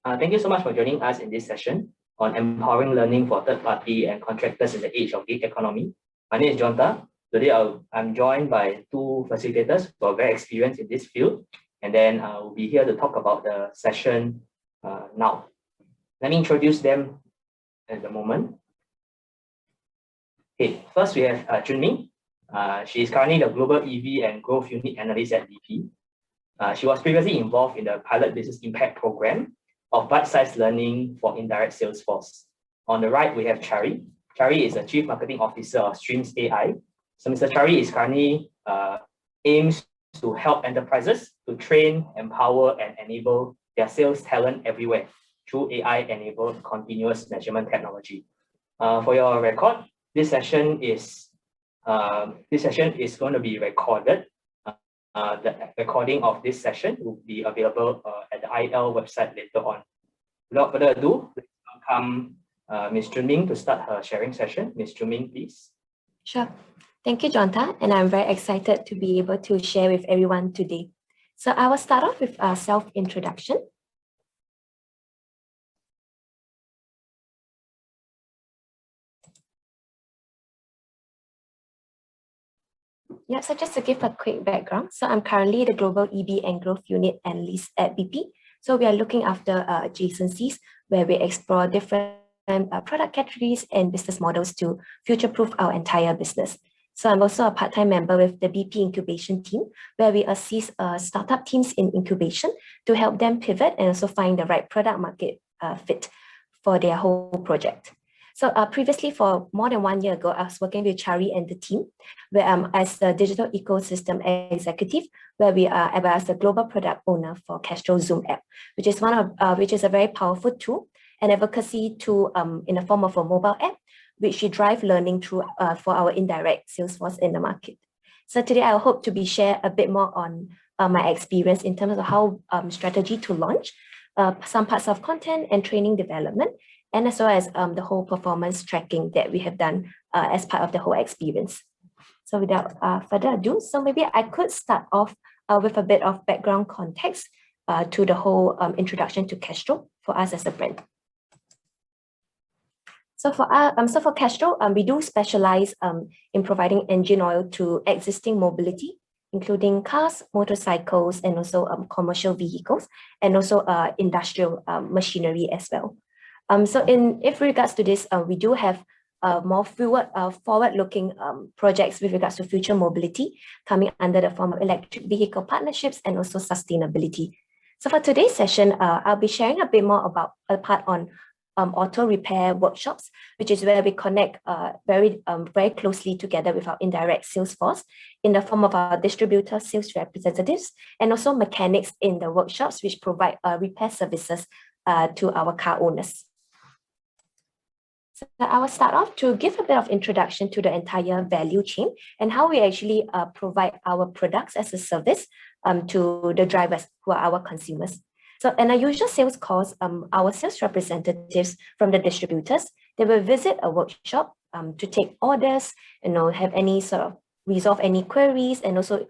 Thank you so much for joining us in this session on empowering learning for third-party and contractors in the age of gig economy. My name is Jonta. Today I'm joined by two facilitators who are very experienced in this field, and then we'll be here to talk about the session now. Let me introduce them at the moment. Okay, first we have Junming. She is currently the Global EV and Growth Unit Analyst at BP. She was previously involved in the Pilot Business Impact Program of bite-sized learning for indirect sales force. On the right, we have Chari. Chari is the Chief Marketing Officer of Streams AI. So Mr. Chari is currently aims to help enterprises to train, empower, and enable their sales talent everywhere through AI-enabled continuous measurement technology. For your record, this session is going to be recorded. The recording of this session will be available at the IL website later on. Without further ado, let's welcome Ms. Junming to start her sharing session. Ms. Junming, please. Sure. Thank you, Jonta, and I'm very excited to be able to share with everyone today. So I will start off with a self-introduction. Yeah, so just to give a quick background, so I'm currently the Global EB and Growth Unit Analyst at BP. So we are looking after adjacencies where we explore different product categories and business models to future-proof our entire business. So I'm also a part-time member with the BP incubation team, where we assist startup teams in incubation to help them pivot and also find the right product market fit for their whole project. So previously, for more than 1 year ago, I was working with Chari and the team, where as the digital ecosystem executive, where we are as the global product owner for Castro Zoom app, which is which is a very powerful tool, an advocacy tool in the form of a mobile app, which we drive learning through for our indirect sales force in the market. So today, I hope to share a bit more on my experience in terms of how strategy to launch, some parts of content and training development, and as well as the whole performance tracking that we have done as part of the whole experience. So without further ado, so maybe I could start off with a bit of background context to the whole introduction to Castro for us as a brand. So for Castro, we do specialize in providing engine oil to existing mobility, including cars, motorcycles, and also commercial vehicles, and also industrial machinery as well. So if regards to this, we do have more forward-looking projects with regards to future mobility coming under the form of electric vehicle partnerships and also sustainability. So for today's session, I'll be sharing a bit more about a part on auto repair workshops, which is where we connect very closely together with our indirect sales force in the form of our distributor sales representatives and also mechanics in the workshops, which provide repair services to our car owners. So I will start off to give a bit of introduction to the entire value chain and how we actually provide our products as a service to the drivers who are our consumers. So in our usual sales calls, our sales representatives from the distributors, they will visit a workshop to take orders, have any sort of resolve any queries, and also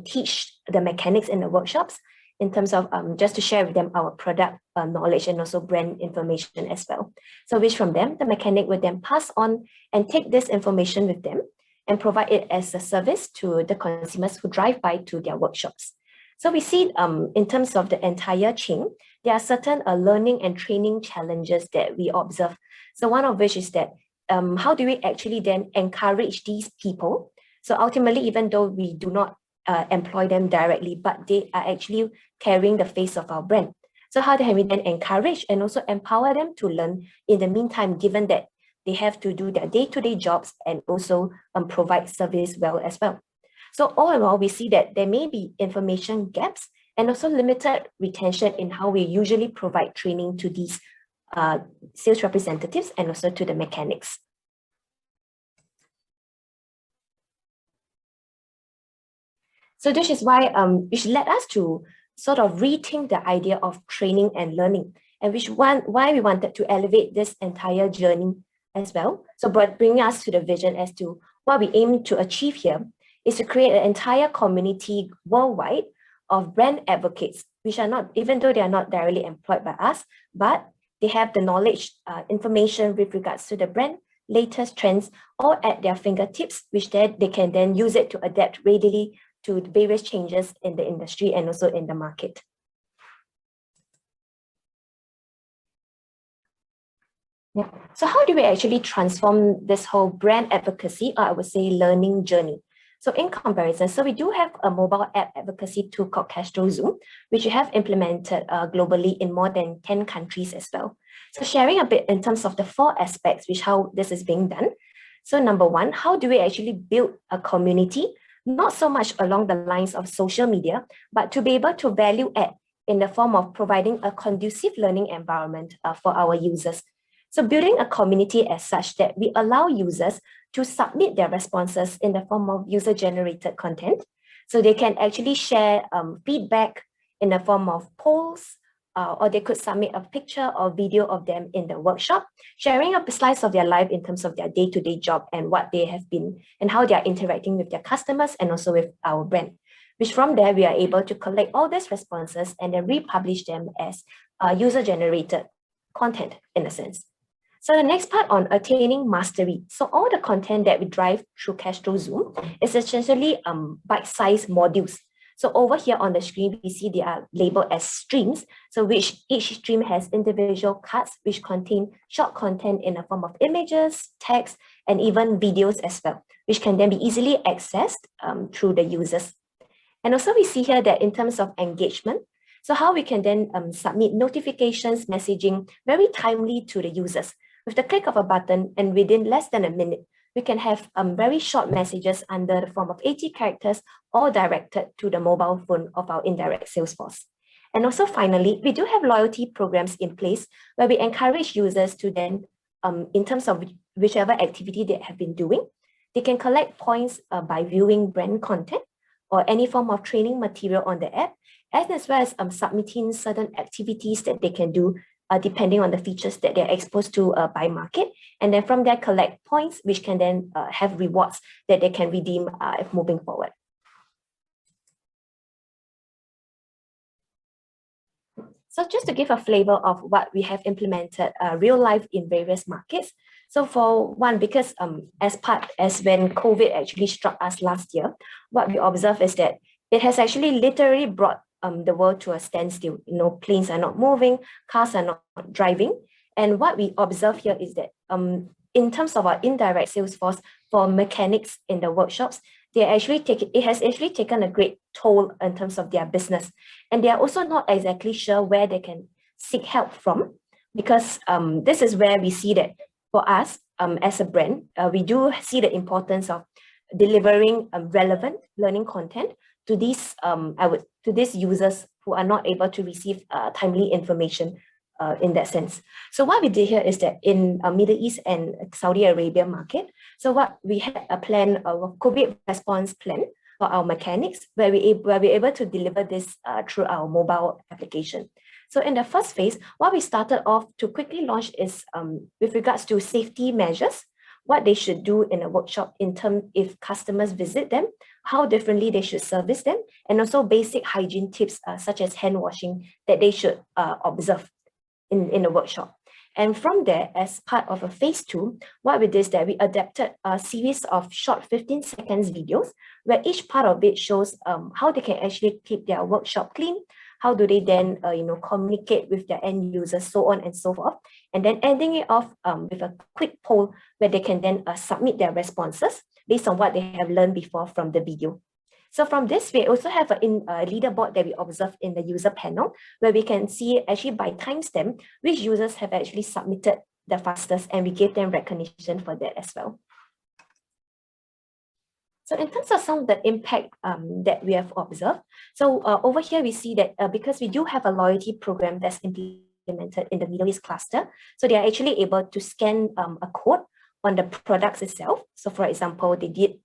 teach the mechanics in the workshops in terms of just to share with them our product knowledge and also brand information as well. So which from them, the mechanic will then pass on and take this information with them and provide it as a service to the consumers who drive by to their workshops. So we see in terms of the entire chain, there are certain learning and training challenges that we observe. So one of which is that how do we actually then encourage these people? So ultimately, even though we do not employ them directly, but they are actually carrying the face of our brand. So how can we then encourage and also empower them to learn in the meantime, given that they have to do their day-to-day jobs and also provide service well as well. So all in all, we see that there may be information gaps and also limited retention in how we usually provide training to these sales representatives and also to the mechanics. So this is why which led us to sort of rethink the idea of training and learning, and why we wanted to elevate this entire journey as well. So bringing us to the vision as to what we aim to achieve here is to create an entire community worldwide of brand advocates which are not, even though they are not directly employed by us, but they have the knowledge, information with regards to the brand, latest trends, all at their fingertips, which they can then use it to adapt readily to the various changes in the industry and also in the market. Yeah. So how do we actually transform this whole brand advocacy, or I would say learning journey? So in comparison, so we do have a mobile app advocacy tool called Castro Zoom, which we have implemented globally in more than 10 countries as well. So sharing a bit in terms of the 4 aspects, which how this is being done. So number 1, how do we actually build a community? Not so much along the lines of social media, but to be able to value add in the form of providing a conducive learning environment for our users. So building a community as such that we allow users to submit their responses in the form of user-generated content. So they can actually share feedback in the form of polls, or they could submit a picture or video of them in the workshop, sharing a slice of their life in terms of their day-to-day job and what they have been and how they are interacting with their customers and also with our brand. Which from there, we are able to collect all these responses and then republish them as user-generated content in a sense. So the next part on attaining mastery. So all the content that we drive through Castro Zoom is essentially bite-sized modules. So over here on the screen, we see they are labeled as streams. So which each stream has individual cards which contain short content in the form of images, text, and even videos as well, which can then be easily accessed through the users. And also we see here that in terms of engagement, so how we can then submit notifications, messaging very timely to the users. With the click of a button and within less than a minute, we can have very short messages under the form of 80 characters all directed to the mobile phone of our indirect sales force. And also finally, we do have loyalty programs in place where we encourage users to then, in terms of whichever activity they have been doing, they can collect points by viewing brand content or any form of training material on the app, as well as submitting certain activities that they can do depending on the features that they're exposed to by market. And then from there, collect points, which can then have rewards that they can redeem if moving forward. So just to give a flavor of what we have implemented real life in various markets. So for one, because as when COVID actually struck us last year, what we observed is that it has actually literally brought the world to a standstill. You know, planes are not moving, cars are not driving. And what we observe here is that in terms of our indirect sales force for mechanics in the workshops, it has actually taken a great toll in terms of their business. And they are also not exactly sure where they can seek help from, because this is where we see that for us as a brand, we do see the importance of delivering relevant learning content to these users who are not able to receive timely information in that sense. So what we did here is that in Middle East and Saudi Arabia market, so what we had a plan, a COVID response plan for our mechanics, where we're able to deliver this through our mobile application. So in the first phase, what we started off to quickly launch is with regards to safety measures, what they should do in a workshop in terms if customers visit them, how differently they should service them, and also basic hygiene tips such as hand washing that they should observe in the workshop. And from there, as part of a phase 2, what we did is that we adapted a series of short 15 seconds videos where each part of it shows how they can actually keep their workshop clean, how do they then communicate with their end users, so on and so forth. And then ending it off with a quick poll where they can then submit their responses based on what they have learned before from the video. So from this, we also have a leaderboard that we observe in the user panel, where we can see actually by timestamp which users have actually submitted the fastest, and we give them recognition for that as well. So in terms of some of the impact that we have observed, so over here we see that because we do have a loyalty program that's implemented in the Middle East cluster, so they are actually able to scan a code on the products itself. So for example, they did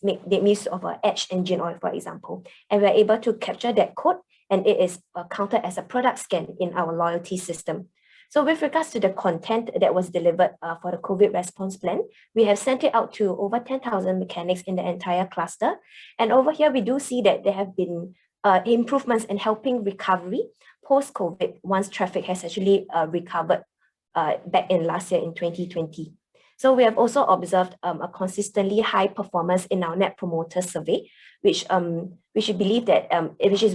make use of an Edge engine oil, for example, and we're able to capture that code, and it is counted as a product scan in our loyalty system. So with regards to the content that was delivered for the COVID response plan, we have sent it out to over 10,000 mechanics in the entire cluster. And over here, we do see that there have been improvements in helping recovery post-COVID once traffic has actually recovered back in last year in 2020. So we have also observed a consistently high performance in our Net Promoter Survey, which is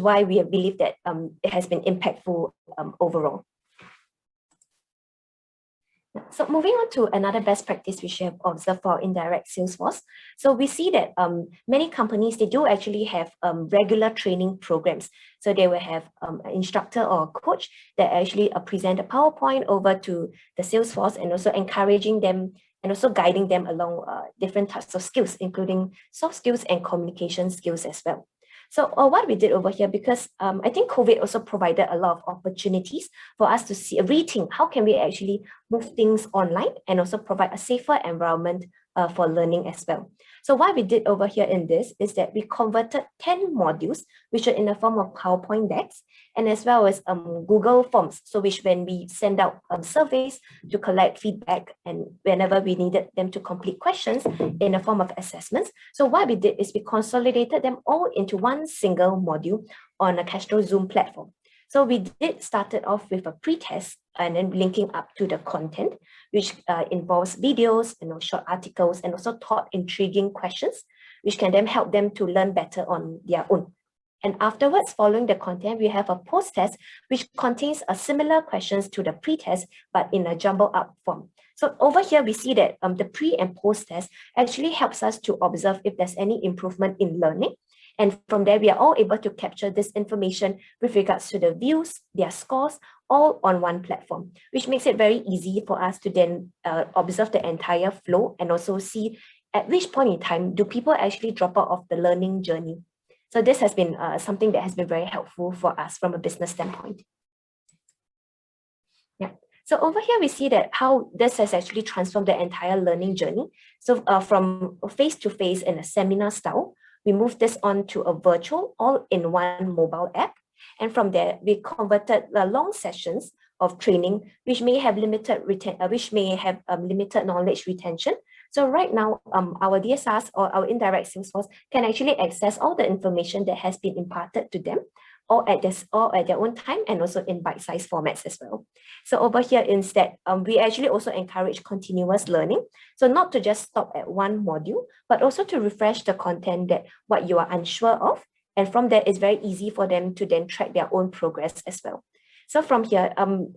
why we believe that it has been impactful overall. So moving on to another best practice which we have observed for indirect sales force. So we see that many companies, they do actually have regular training programs. So they will have an instructor or a coach that actually present a PowerPoint over to the sales force and also encouraging them and also guiding them along different types of skills, including soft skills and communication skills as well. So what we did over here, because I think COVID also provided a lot of opportunities for us to rethink how can we actually move things online and also provide a safer environment for learning as well. So what we did over here in this is that we converted 10 modules, which are in the form of PowerPoint decks, and as well as Google Forms. So which when we send out surveys to collect feedback and whenever we needed them to complete questions in the form of assessments. So what we did is we consolidated them all into one single module on a Castro Zoom platform. So we started off with a pre-test and then linking up to the content, which involves videos, short articles, and also thought intriguing questions, which can then help them to learn better on their own. And afterwards, following the content, we have a post-test, which contains a similar questions to the pre-test, but in a jumbled up form. So over here, we see that the pre and post-test actually helps us to observe if there's any improvement in learning. And from there, we are all able to capture this information with regards to the views, their scores, all on one platform, which makes it very easy for us to then observe the entire flow and also see at which point in time do people actually drop out of the learning journey. So this has been something that has been very helpful for us from a business standpoint. Yeah. So over here, we see that how this has actually transformed the entire learning journey. So from face-to-face in a seminar style, we moved this on to a virtual all-in-one mobile app. And from there, we converted the long sessions of training, which may have limited knowledge retention. So right now, our DSRs or our indirect sales force can actually access all the information that has been imparted to them, all at their own time and also in bite-sized formats as well. So over here instead, we actually also encourage continuous learning. So not to just stop at one module, but also to refresh the content that what you are unsure of. And from there, it's very easy for them to then track their own progress as well. So from here,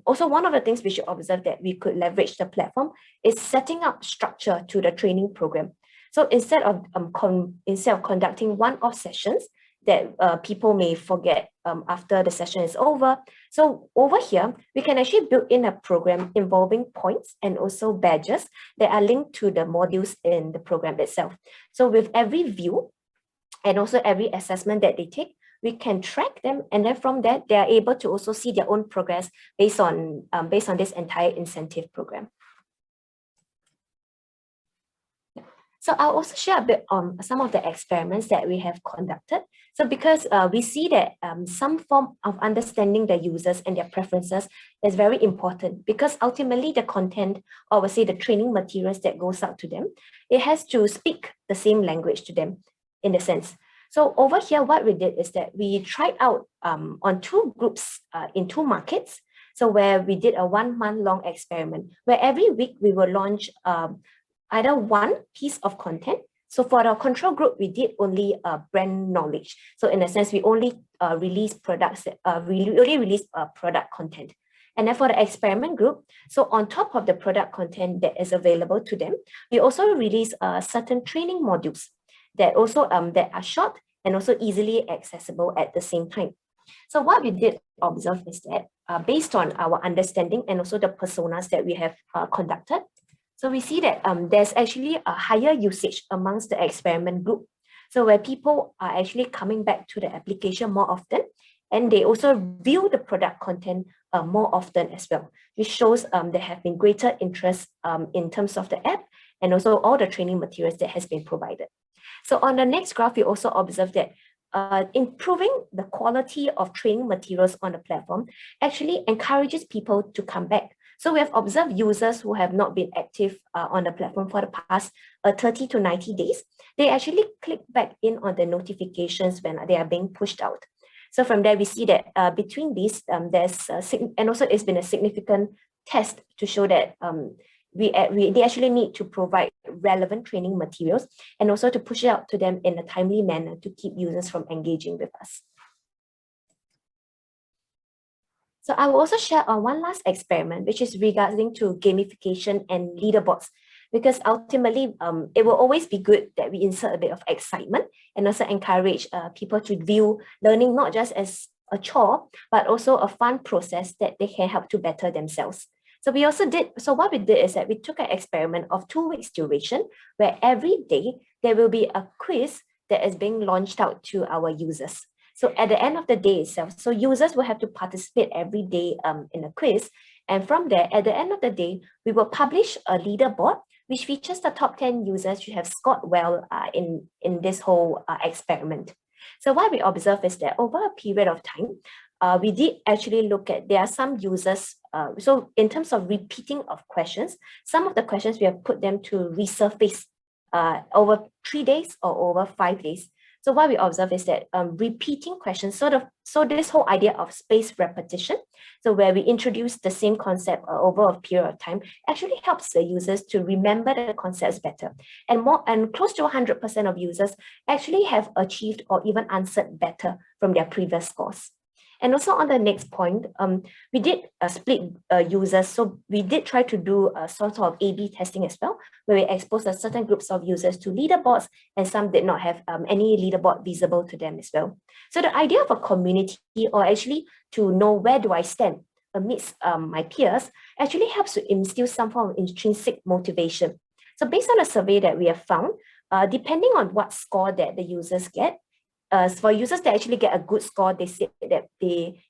also one of the things we should observe that we could leverage the platform is setting up structure to the training program. So instead of conducting one-off sessions that people may forget after the session is over. So over here, we can actually build in a program involving points and also badges that are linked to the modules in the program itself. So with every view and also every assessment that they take, we can track them, and then from that, they are able to also see their own progress based on this entire incentive program. So I'll also share a bit on some of the experiments that we have conducted. So because we see that some form of understanding the users and their preferences is very important, because ultimately the content, or we'll say the training materials that goes out to them, it has to speak the same language to them in a sense. So over here, what we did is that we tried out on two groups in two markets. So where we did a 1 month long experiment, where every week we will launch either one piece of content. So for the control group, we did only brand knowledge. So in a sense, we only release products, product content. And then for the experiment group, so on top of the product content that is available to them, we also release certain training modules that also that are short and also easily accessible at the same time. So what we did observe is that based on our understanding and also the personas that we have conducted, so we see that there's actually a higher usage amongst the experiment group. So where people are actually coming back to the application more often, and they also view the product content more often as well, which shows there have been greater interest in terms of the app and also all the training materials that has been provided. So on the next graph, we also observe that improving the quality of training materials on the platform actually encourages people to come back. So we have observed users who have not been active on the platform for the past 30 to 90 days. They actually click back in on the notifications when they are being pushed out. So from there, we see that between these, and also it's been a significant test to show that they actually need to provide relevant training materials and also to push it out to them in a timely manner to keep users from engaging with us. So I will also share on one last experiment, which is regarding to gamification and leaderboards, because ultimately it will always be good that we insert a bit of excitement and also encourage people to view learning not just as a chore, but also a fun process that they can help to better themselves. So what we did is that we took an experiment of 2 weeks duration, where every day there will be a quiz that is being launched out to our users. So at the end of the day itself, so users will have to participate every day in a quiz. And from there, at the end of the day, we will publish a leaderboard which features the top 10 users who have scored well in this whole experiment. So what we observe is that over a period of time, we did actually look at, there are some users, so in terms of repeating of questions, some of the questions we have put them to resurface over 3 days or over 5 days. So what we observe is that repeating questions, so this whole idea of spaced repetition, so where we introduce the same concept over a period of time, actually helps the users to remember the concepts better. And close to 100% of users actually have achieved or even answered better from their previous scores. And also on the next point, we did split users. So we did try to do a sort of A/B testing as well, where we exposed a certain groups of users to leaderboards and some did not have any leaderboard visible to them as well. So the idea of a community, or actually to know where do I stand amidst my peers, actually helps to instill some form of intrinsic motivation. So based on a survey that we have found, depending on what score that the users get, for users that actually get a good score, they say that they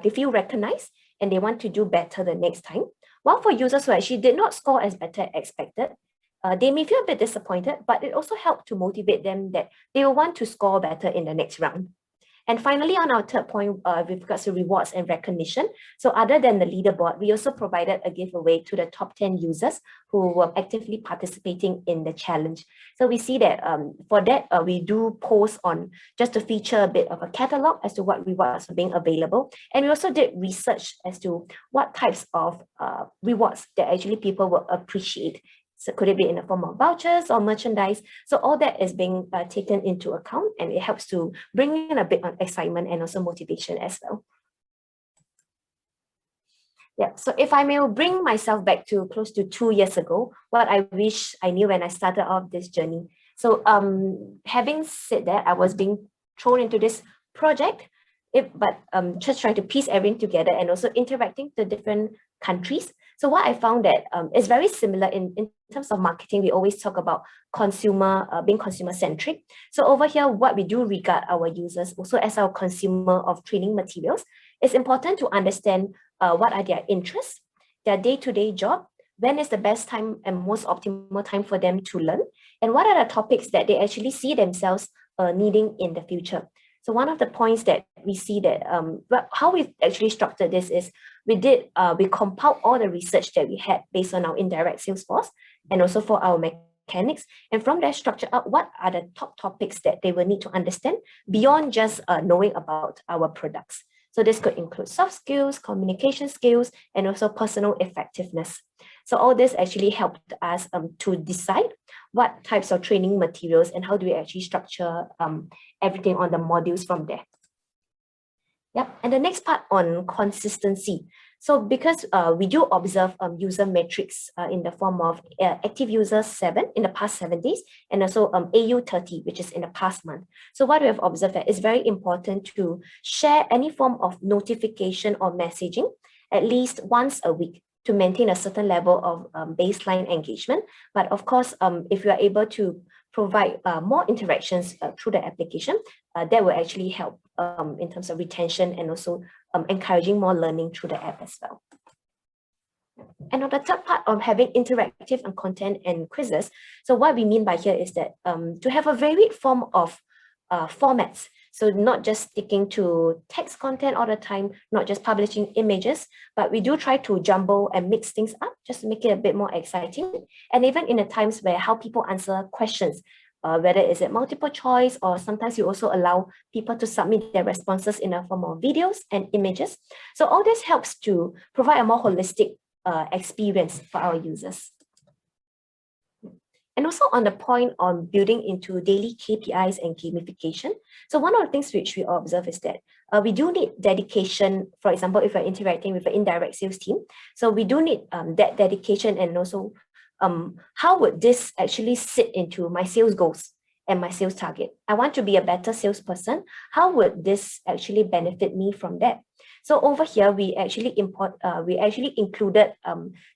feel recognized and they want to do better the next time. While for users who actually did not score as better as expected, they may feel a bit disappointed, but it also helped to motivate them that they will want to score better in the next round. And finally, on our third point, with regards to rewards and recognition, so other than the leaderboard, we also provided a giveaway to the top 10 users who were actively participating in the challenge. So we see that for that, we do post on just to feature a bit of a catalog as to what rewards are being available. And we also did research as to what types of rewards that actually people will appreciate. So could it be in the form of vouchers or merchandise? So all that is being taken into account, and it helps to bring in a bit of excitement and also motivation as well. Yeah, so if I may bring myself back to close to 2 years ago, what I wish I knew when I started off this journey. So having said that, I was being thrown into this project, but just trying to piece everything together and also interacting with different countries. So what I found that is very similar in terms of marketing. We always talk about being consumer centric. So over here, what we do regard our users also as our consumer of training materials. It's important to understand what are their interests, their day-to-day job, when is the best time and most optimal time for them to learn, and what are the topics that they actually see themselves needing in the future. So one of the points that we see that how we've actually structured this is we compiled all the research that we had based on our indirect sales force and also for our mechanics, and from there structure out what are the top topics that they will need to understand beyond just knowing about our products. So this could include soft skills, communication skills, and also personal effectiveness. So all this actually helped us to decide what types of training materials and how do we actually structure everything on the modules from there. Yep, and the next part on consistency. So because we do observe user metrics in the form of active users 7 in the past 7 days, and also AU 30, which is in the past month. So what we have observed that it's very important to share any form of notification or messaging at least once a week to maintain a certain level of baseline engagement. But of course, if you are able to provide more interactions through the application, that will actually help in terms of retention and also encouraging more learning through the app as well. And on the third part of having interactive and content and quizzes, so what we mean by here is that to have a varied form of formats. So not just sticking to text content all the time, not just publishing images, but we do try to jumble and mix things up just to make it a bit more exciting. And even in the times where how people answer questions, whether is it multiple choice, or sometimes you also allow people to submit their responses in a form of videos and images. So all this helps to provide a more holistic experience for our users. And also on the point on building into daily KPIs and gamification. So one of the things which we observe is that we do need dedication. For example, if we're interacting with an indirect sales team, so we do need that dedication, and also how would this actually sit into my sales goals and my sales target? I want to be a better salesperson. How would this actually benefit me from that? So over here, we actually included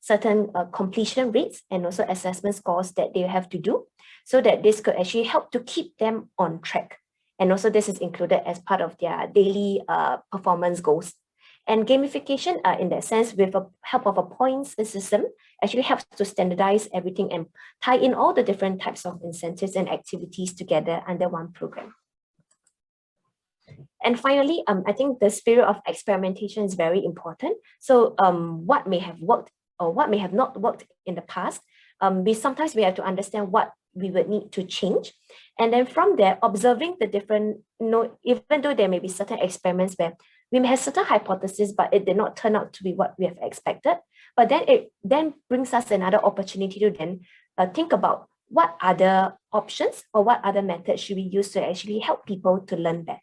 certain completion rates and also assessment scores that they have to do, so that this could actually help to keep them on track. And also this is included as part of their daily performance goals. And gamification, in that sense, with the help of a points system, actually helps to standardize everything and tie in all the different types of incentives and activities together under one program. And finally, I think the spirit of experimentation is very important. So what may have worked or what may have not worked in the past, sometimes we have to understand what we would need to change. And then from there, observing the different, even though there may be certain experiments where we may have certain hypotheses, but it did not turn out to be what we have expected. But then it then brings us another opportunity to then think about what other options or what other methods should we use to actually help people to learn better.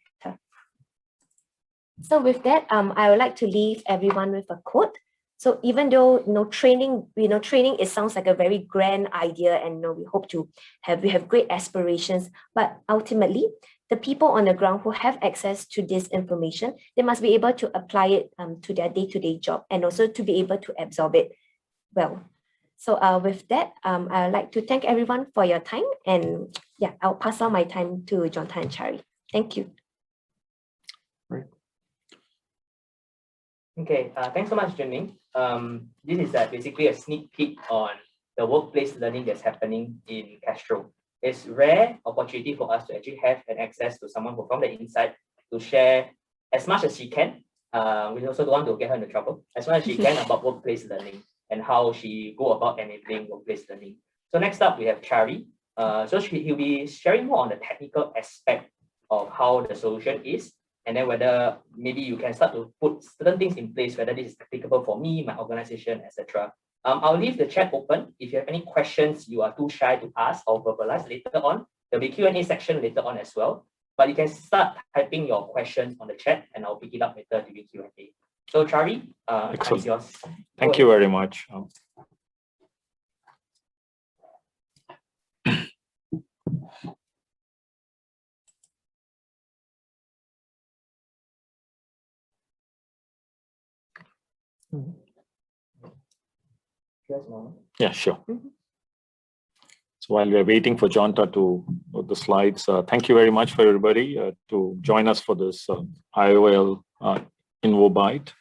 So with that, I would like to leave everyone with a quote. So even though training, it sounds like a very grand idea, and we hope to have great aspirations, but ultimately the people on the ground who have access to this information, they must be able to apply it to their day-to-day job, and also to be able to absorb it well. So with that, I would like to thank everyone for your time, and yeah, I'll pass on my time to Jonathan and Chari. Thank you. Right. Okay, thanks so much, Junming. This is basically a sneak peek on the workplace learning that's happening in Castro. It's rare opportunity for us to actually have an access to someone who from the inside to share as much as she can. We also don't want to get her into trouble, as much as she can about workplace learning and how she go about enabling workplace learning. So next up, we have Chari. So he'll be sharing more on the technical aspect of how the solution is, and then whether maybe you can start to put certain things in place, whether this is applicable for me, my organization, etc. I'll leave the chat open. If you have any questions you are too shy to ask or verbalize later on, there'll be Q&A section later on as well. But you can start typing your questions on the chat, and I'll pick it up later during Q&A. So Chari, it's yours. Thank you very much. Yeah, sure. So while we're waiting for Jonta to put the slides, thank you very much for everybody to join us for this IOL innovBite.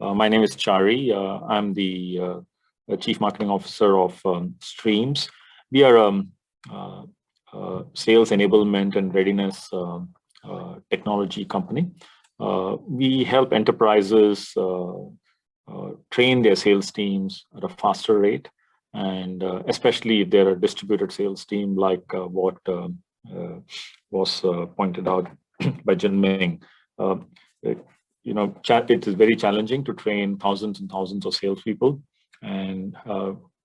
My name is Chari. I'm the Chief Marketing Officer of Streams. We are sales enablement and readiness technology company. We help enterprises train their sales teams at a faster rate, and especially if they're a distributed sales team, like what was pointed out by Junming. It is very challenging to train thousands and thousands of salespeople, and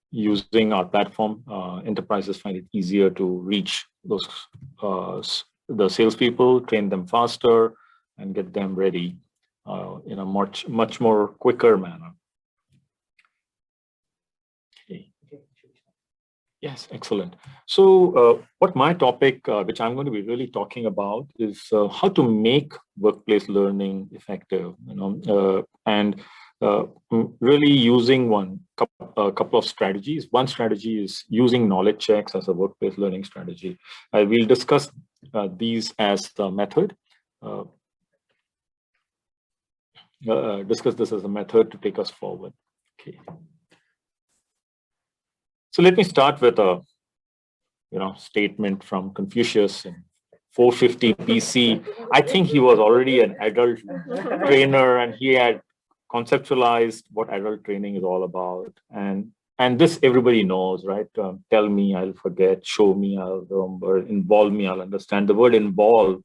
using our platform, enterprises find it easier to reach those the salespeople, train them faster, and get them ready in a much more quicker manner. Okay. Yes, excellent. So what my topic, which I'm going to be really talking about, is how to make workplace learning effective, and really using a couple of strategies. One strategy is using knowledge checks as a workplace learning strategy. We'll discuss these as the method. Discuss this as a method to take us forward. Okay. So let me start with a statement from Confucius in 450 BC. I think he was already an adult trainer, and he had conceptualized what adult training is all about. And and this everybody knows, right? Tell me, I'll forget. Show me, I'll remember. Involve me, I'll understand. The word involve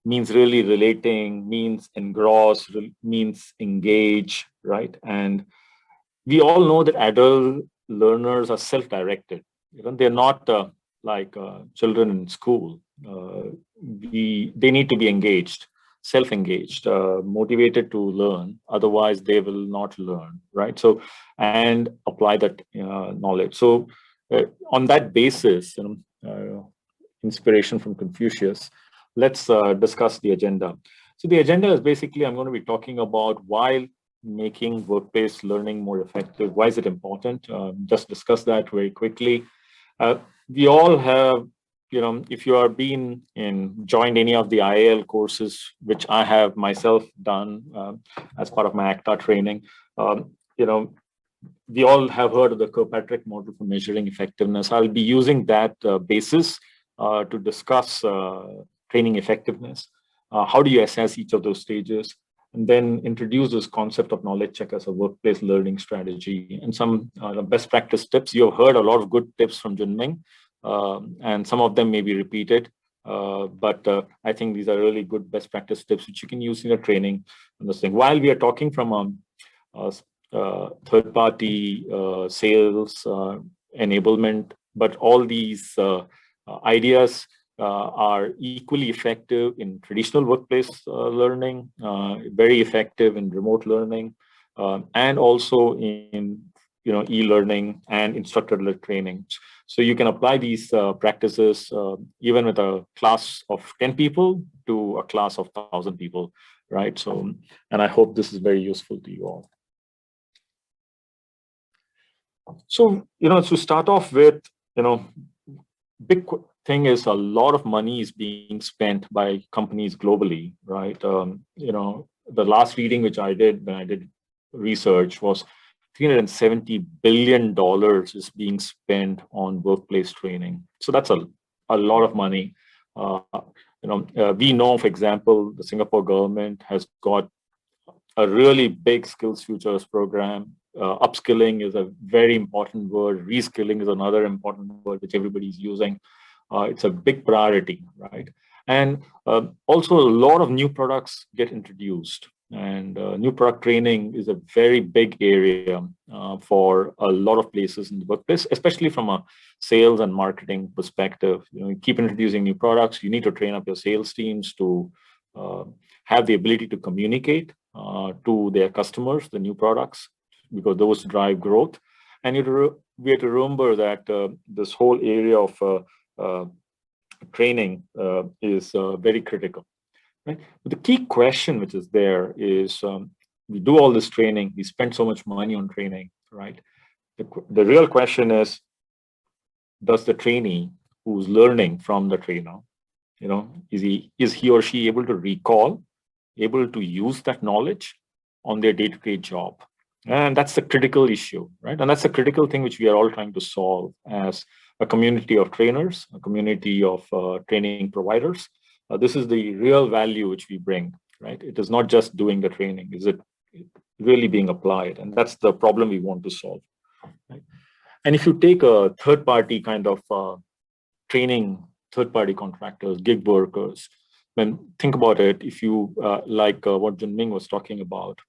means really relating, means engross, means engage, right? And we all know that adult learners are self-directed. They're not like children in school. They need to be engaged, self-engaged, motivated to learn. Otherwise, they will not learn, right? So, and apply that knowledge. So, on that basis, inspiration from Confucius, let's discuss the agenda. So the agenda is basically, I'm going to be talking about why making workplace learning more effective. Why is it important? Just discuss that very quickly. We all have, if you are joined any of the IAL courses, which I have myself done as part of my ACTA training, we all have heard of the Kirkpatrick model for measuring effectiveness. I'll be using that basis to discuss training effectiveness. How do you assess each of those stages? And then introduce this concept of knowledge check as a workplace learning strategy and some best practice tips. You have heard a lot of good tips from Junming, and some of them may be repeated, but I think these are really good best practice tips which you can use in your training. And this thing. While we are talking from third-party sales enablement, but all these ideas are equally effective in traditional workplace learning, very effective in remote learning, and also in e-learning and instructor-led training. So you can apply these practices even with a class of 10 people to a class of 1,000 people, right? So, and I hope this is very useful to you all. So, to start off with, big thing is a lot of money is being spent by companies globally, right? The last reading which I did when I did research was $370 billion is being spent on workplace training. So that's a lot of money. We know, for example, the Singapore government has got a really big skills futures program. Upskilling is a very important word. Reskilling is another important word which everybody's using. It's a big priority, right? And also a lot of new products get introduced, and new product training is a very big area for a lot of places in the workplace, especially from a sales and marketing perspective. You keep introducing new products. You need to train up your sales teams to have the ability to communicate to their customers, the new products, because those drive growth. And we have to remember that this whole area of training is very critical, right? But the key question which is there is, we do all this training, we spend so much money on training, right? The real question is, does the trainee who's learning from the trainer, is he or she able to recall, able to use that knowledge on their day-to-day job? And that's the critical issue, right? And that's the critical thing which we are all trying to solve as a community of trainers, a community of training providers. This is the real value which we bring, right? It is not just doing the training. Is it really being applied? And that's the problem we want to solve, right? And if you take a third-party kind of training, third-party contractors, gig workers, then think about it. If you like what Junming was talking about,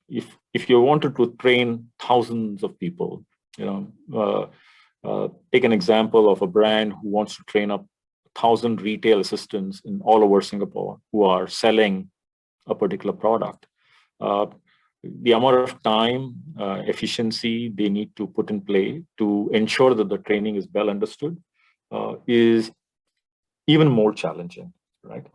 if you wanted to train thousands of people, take an example of a brand who wants to train up 1,000 retail assistants in all over Singapore who are selling a particular product. The amount of time, efficiency they need to put in play to ensure that the training is well understood is even more challenging, right?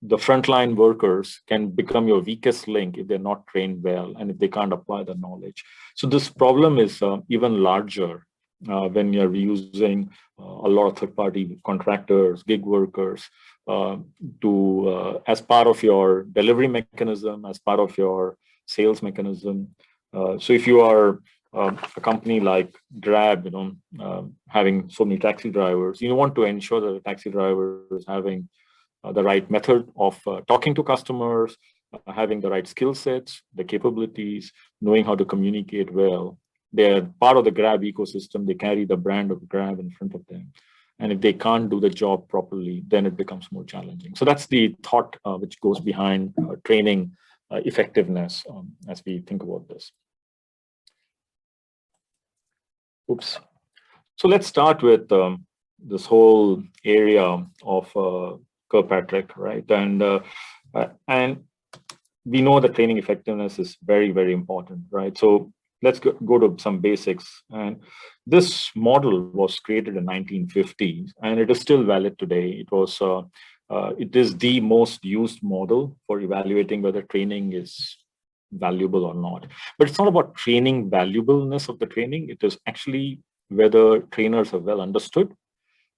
The frontline workers can become your weakest link if they're not trained well and if they can't apply the knowledge. So this problem is even larger when you're using a lot of third-party contractors, gig workers, as part of your delivery mechanism, as part of your sales mechanism. So if you are a company like Grab, having so many taxi drivers, you want to ensure that the taxi driver is having the right method of talking to customers, having the right skill sets, the capabilities, knowing how to communicate well. They're part of the Grab ecosystem. They carry the brand of Grab in front of them. And if they can't do the job properly, then it becomes more challenging. So that's the thought which goes behind training effectiveness as we think about this. Oops. So let's start with this whole area of Kirkpatrick, right? And we know that training effectiveness is very, very important, right? So let's go to some basics. And this model was created in 1950s, and it is still valid today. It is the most used model for evaluating whether training is valuable or not. But it's not about training valuableness of the training. It is actually whether trainers have well understood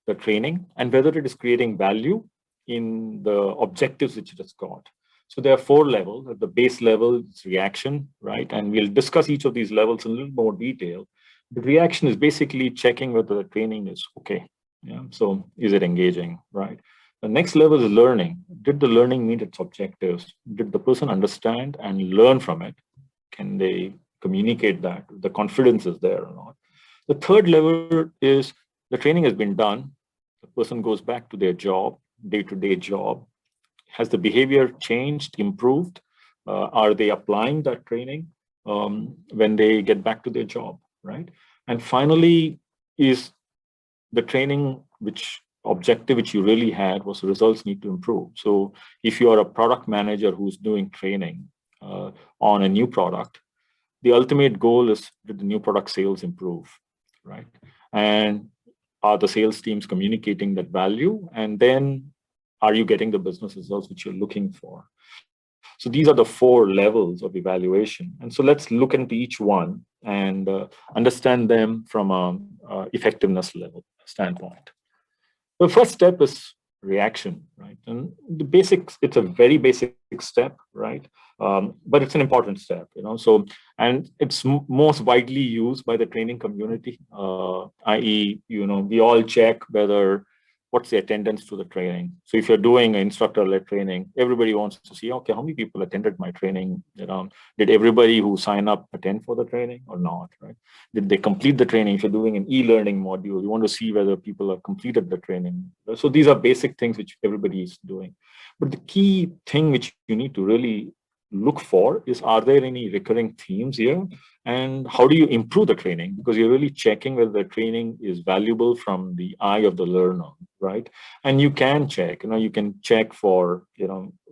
the training and whether it is creating value in the objectives which it has got. So there are 4 levels. At the base level, it's reaction, right? And we'll discuss each of these levels in a little more detail. The reaction is basically checking whether the training is okay. Yeah. So is it engaging, right? The next level is learning. Did the learning meet its objectives? Did the person understand and learn from it? Can they communicate that? The confidence is there or not? The third level is the training has been done. The person goes back to their job, day-to-day job. Has the behavior changed, improved? Are they applying that training when they get back to their job, right? And finally, is the training objective which you really had was results need to improve. So if you are a product manager who's doing training on a new product, the ultimate goal is did the new product sales improve, right? And are the sales teams communicating that value? And then are you getting the business results which you're looking for? So these are the 4 levels of evaluation. And so let's look into each one and understand them from a effectiveness level standpoint. The first step is reaction, right? And the basics, it's a very basic step, right? But it's an important step, So, and it's most widely used by the training community, i.e., we all check what's the attendance to the training. So if you're doing an instructor-led training, everybody wants to see, okay, how many people attended my training? Did everybody who sign up attend for the training or not, right? Did they complete the training? If you're doing an e-learning module, you want to see whether people have completed the training. So these are basic things which everybody is doing. But the key thing which you need to really look for is, are there any recurring themes here? And how do you improve the training? Because you're really checking whether the training is valuable from the eye of the learner, right? And you can check, you can check for,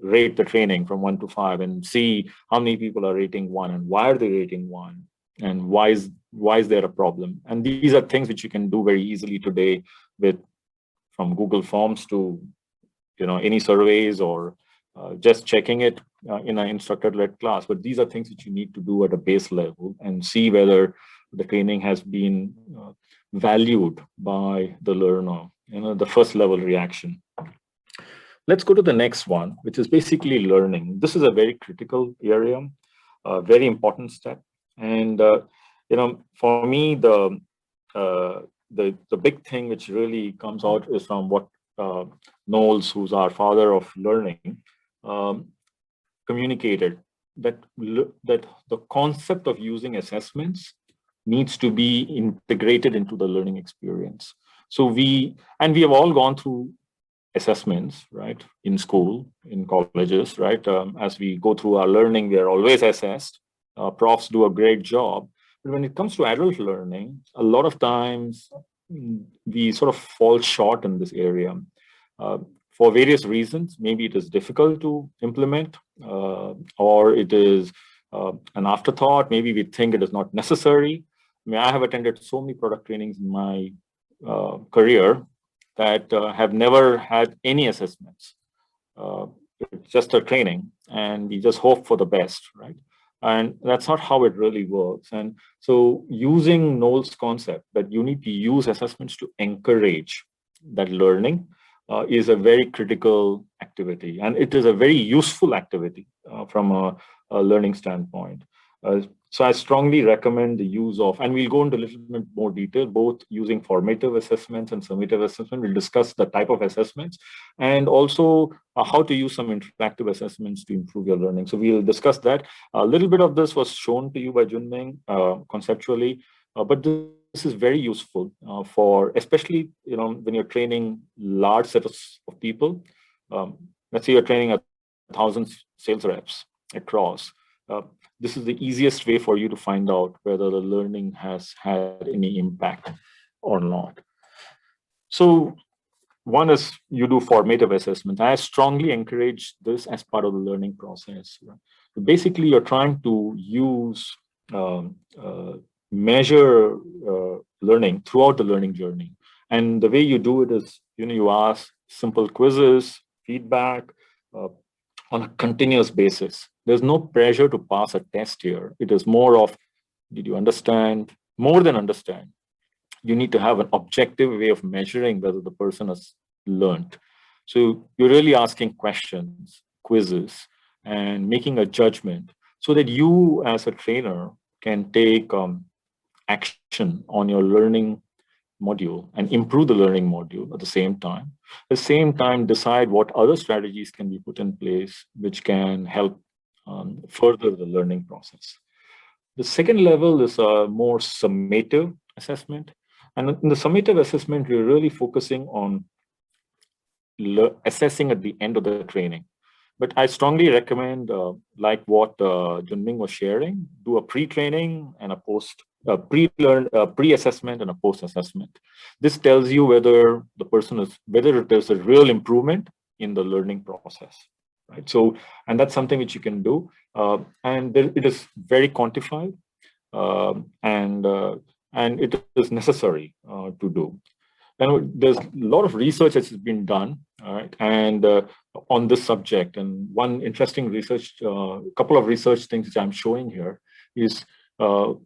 rate the training from 1 to 5 and see how many people are rating 1 and why are they rating 1 and why is there a problem? And these are things which you can do very easily today from Google Forms to, any surveys or just checking it in an instructor-led class. But these are things which you need to do at a base level and see whether the training has been valued by the learner, the first level reaction. Let's go to the next one, which is basically learning. This is a very critical area, a very important step. And, for me, the big thing which really comes out is from what Knowles, who's our father of learning, communicated that the concept of using assessments needs to be integrated into the learning experience. So we have all gone through assessments, right? In school, in colleges, right? As we go through our learning, we are always assessed. Profs do a great job. But when it comes to adult learning, a lot of times we sort of fall short in this area. For various reasons, maybe it is difficult to implement, or it is an afterthought. Maybe we think it is not necessary. I have attended so many product trainings in my career that have never had any assessments. It's just a training, and we just hope for the best, right? And that's not how it really works. And so using Knowles' concept that you need to use assessments to encourage that learning is a very critical activity, and it is a very useful activity from a learning standpoint. So I strongly recommend the use of, and we'll go into a little bit more detail, both using formative assessments and summative assessment. We'll discuss the type of assessments and also how to use some interactive assessments to improve your learning. So we'll discuss that. A little bit of this was shown to you by Junming conceptually, but this is very useful for, especially when you're training large sets of people. Let's say you're training 1,000 sales reps across. This is the easiest way for you to find out whether the learning has had any impact or not. So one is you do formative assessment. I strongly encourage this as part of the learning process. Right? Basically, you're trying to use, measure learning throughout the learning journey. And the way you do it is, you ask simple quizzes, feedback on a continuous basis. There's no pressure to pass a test here. It is more of, did you understand? More than understand. You need to have an objective way of measuring whether the person has learned. So you're really asking questions, quizzes, and making a judgment so that you as a trainer can take action on your learning module and improve the learning module at the same time. At the same time, decide what other strategies can be put in place which can help further the learning process. The second level is a more summative assessment. And in the summative assessment, we're really focusing on assessing at the end of the training. But I strongly recommend, like what Junming was sharing, do a pre-training and a pre-assessment and a post-assessment. This tells you whether the person is, whether there's a real improvement in the learning process, right? So, and that's something which you can do, and it is very quantified, and it is necessary to do. And there's a lot of research that has been done, all right, and on this subject. And one interesting research, couple of research things which I'm showing here is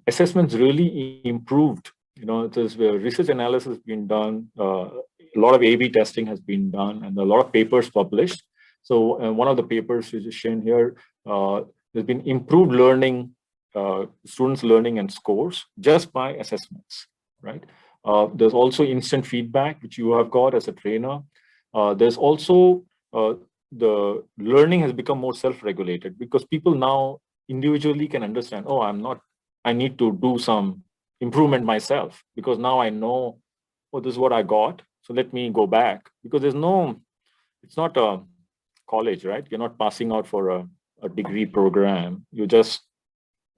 assessments really improved. There's research analysis been done, a lot of A/B testing has been done, and a lot of papers published. So one of the papers which is shown here, there's been improved learning, students' learning and scores just by assessments, right? There's also instant feedback, which you have got as a trainer. There's also the learning has become more self-regulated because people now individually can understand, oh, I need to do some improvement myself because now I know, oh, this is what I got. So let me go back, because it's not a college, right? You're not passing out for a degree program. You're just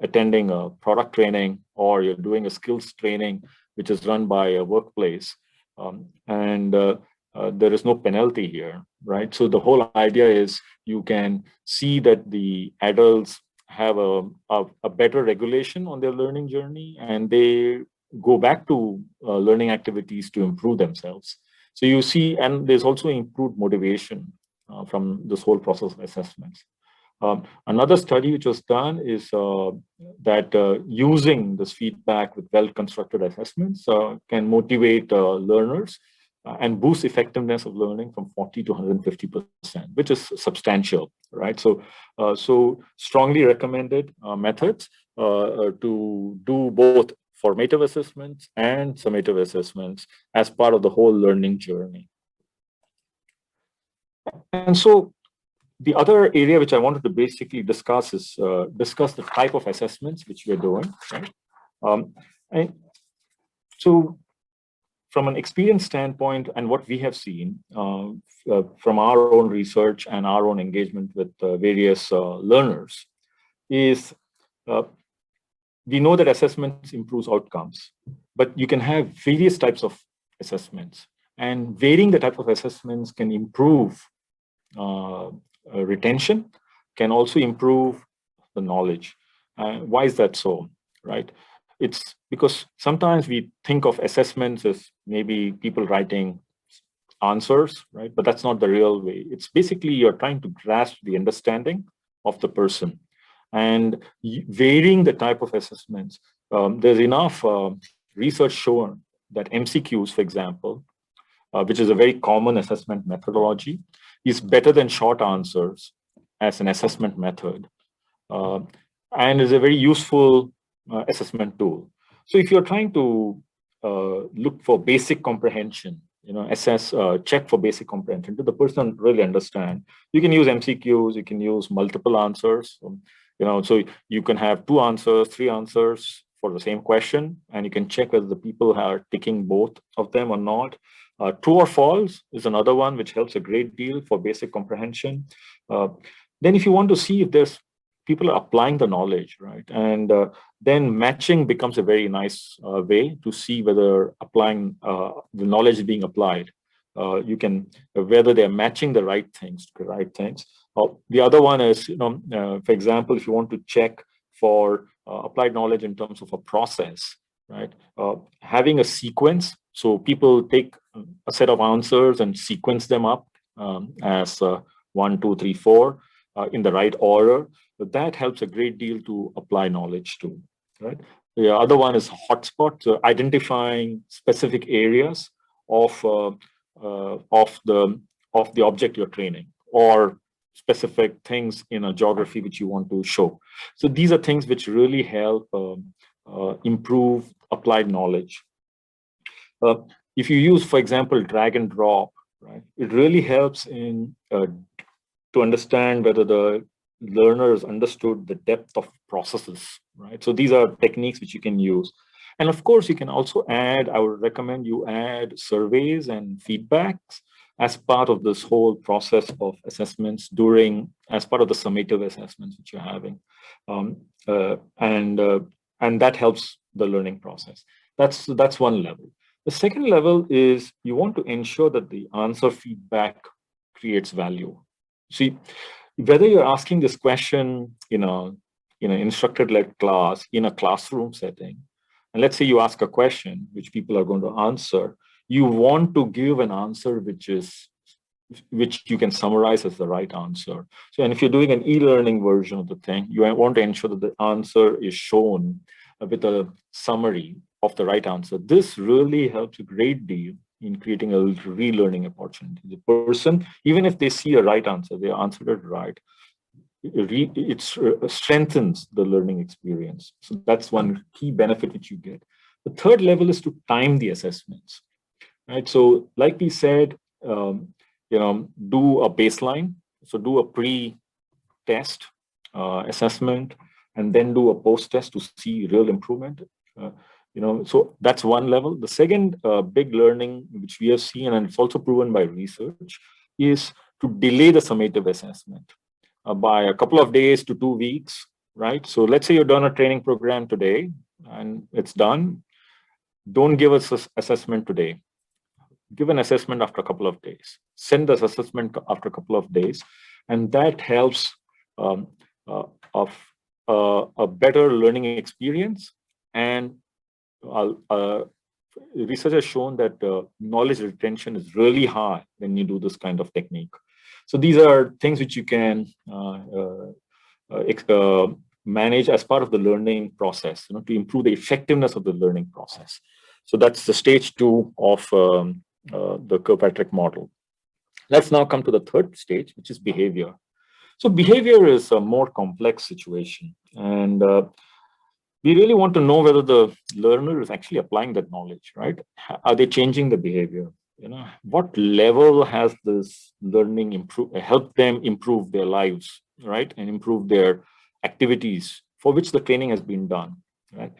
attending a product training, or you're doing a skills training, which is run by a workplace. There is no penalty here, right? So the whole idea is you can see that the adults have a better regulation on their learning journey, and they go back to learning activities to improve themselves. So you see, and there's also improved motivation from this whole process of assessments. Another study which was done is that using this feedback with well-constructed assessments can motivate learners and boost effectiveness of learning from 40 to 150%, which is substantial, right? So strongly recommended methods to do both formative assessments and summative assessments as part of the whole learning journey. And so the other area which I wanted to basically discuss is discuss the type of assessments which we're doing, right? And so from an experience standpoint and what we have seen from our own research and our own engagement with various learners is we know that assessments improves outcomes, but you can have various types of assessments, and varying the type of assessments can improve retention, can also improve the knowledge. Why is that so, right? It's because sometimes we think of assessments as maybe people writing answers, right? But that's not the real way. It's basically you're trying to grasp the understanding of the person, and varying the type of assessments. There's enough research shown that MCQs, for example, which is a very common assessment methodology, is better than short answers as an assessment method, and is a very useful assessment tool. So if you're trying to look for basic comprehension, assess, check for basic comprehension, do the person really understand? You can use MCQs, you can use multiple answers. So you can have 2 answers, 3 answers for the same question, and you can check whether the people are ticking both of them or not. True or false is another one which helps a great deal for basic comprehension. Then if you want to see if there's people are applying the knowledge, right? And then matching becomes a very nice way to see whether applying the knowledge is being applied. You can, whether they're matching the right things to the right things. The other one is, for example, if you want to check for applied knowledge in terms of a process, right? Having a sequence, so people take a set of answers and sequence them up as 1, 2, 3, 4 in the right order. But that helps a great deal to apply knowledge to, right? The other one is hotspot, so identifying specific areas of the object you're training, or specific things in a geography which you want to show. So these are things which really help improve applied knowledge. If you use, for example, drag and drop, right, it really helps in to understand whether the learners understood the depth of processes, right? So these are techniques which you can use. And of course, you can also add, I would recommend you add surveys and feedbacks as part of this whole process of assessments as part of the summative assessments which you're having. And that helps the learning process. That's one level. The second level is you want to ensure that the answer feedback creates value. See, whether you're asking this question in an instructor-led class, in a classroom setting, and let's say you ask a question which people are going to answer, you want to give an answer which you can summarize as the right answer. So, and if you're doing an e-learning version of the thing, you want to ensure that the answer is shown with a summary of the right answer. This really helps a great deal in creating a relearning opportunity. The person, even if they see a right answer, they answered it right, it strengthens the learning experience. So that's one key benefit which you get. The third level is to time the assessments, right? So like we said, do a baseline. So do a pre-test assessment, and then do a post-test to see real improvement. So that's one level. The second big learning which we have seen, and it's also proven by research, is to delay the summative assessment by a couple of days to 2 weeks, right? So let's say you've done a training program today and it's done. Don't give us an assessment today. Give an assessment after a couple of days. Send this assessment after a couple of days. And that helps of a better learning experience. And research has shown that knowledge retention is really high when you do this kind of technique. So these are things which you can manage as part of the learning process, to improve the effectiveness of the learning process. So that's the stage 2 of the Kirkpatrick model. Let's now come to the third stage, which is behavior. So behavior is a more complex situation, and we really want to know whether the learner is actually applying that knowledge, right? Are they changing the behavior? What level has this learning helped them improve their lives, right? And improve their activities for which the training has been done, right?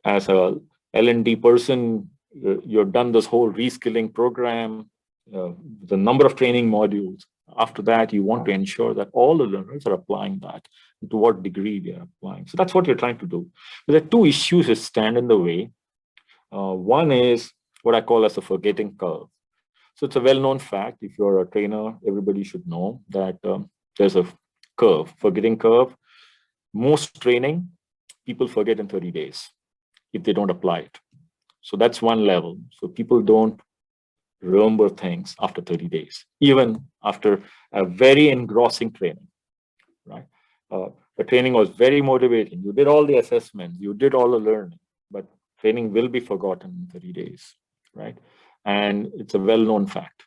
As a L&D person, you've done this whole reskilling program, the number of training modules. After that, you want to ensure that all the learners are applying that, and to what degree they are applying. So that's what you're trying to do. But there are 2 issues that stand in the way. One is what I call as a forgetting curve. So it's a well-known fact. If you're a trainer, everybody should know that there's a curve, forgetting curve. Most training, people forget in 30 days if they don't apply it. So that's one level. So people don't remember things after 30 days, even after a very engrossing training, right? The training was very motivating. You did all the assessments, you did all the learning, but training will be forgotten in 30 days, right? And it's a well-known fact.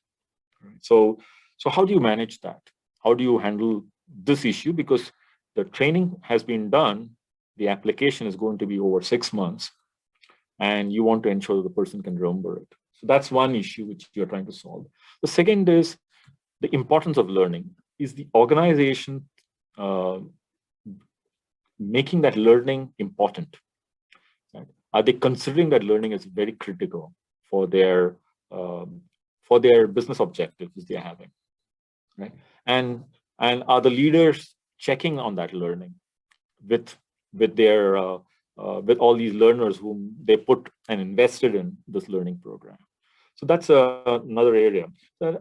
Right? So how do you manage that? How do you handle this issue? Because the training has been done, the application is going to be over 6 months, and you want to ensure that the person can remember it. So that's one issue which you're trying to solve. The second is the importance of learning. Is the organization making that learning important? Right? Are they considering that learning is very critical for their business objectives they're having? Right? And are the leaders checking on that learning with their with all these learners whom they put and invested in this learning program? So that's another area.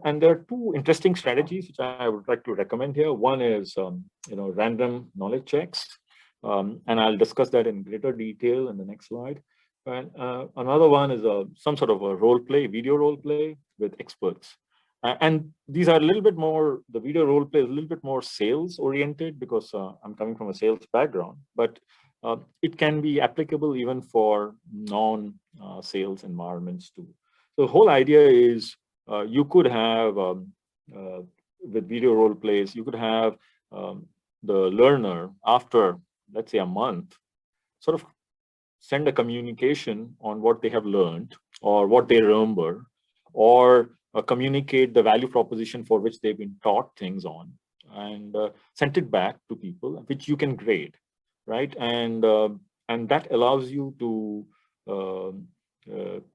And there are two interesting strategies which I would like to recommend here. One is random knowledge checks, and I'll discuss that in greater detail in the next slide. And another one is some sort of a role play, video role play with experts. And these are a little bit more, the video role play is a little bit more sales oriented because I'm coming from a sales background, but it can be applicable even for non-sales environments too. So the whole idea is you could have, with video role plays, you could have the learner after, let's say, a month, sort of send a communication on what they have learned or what they remember, or communicate the value proposition for which they've been taught things on, and send it back to people, which you can grade, right? And that allows you to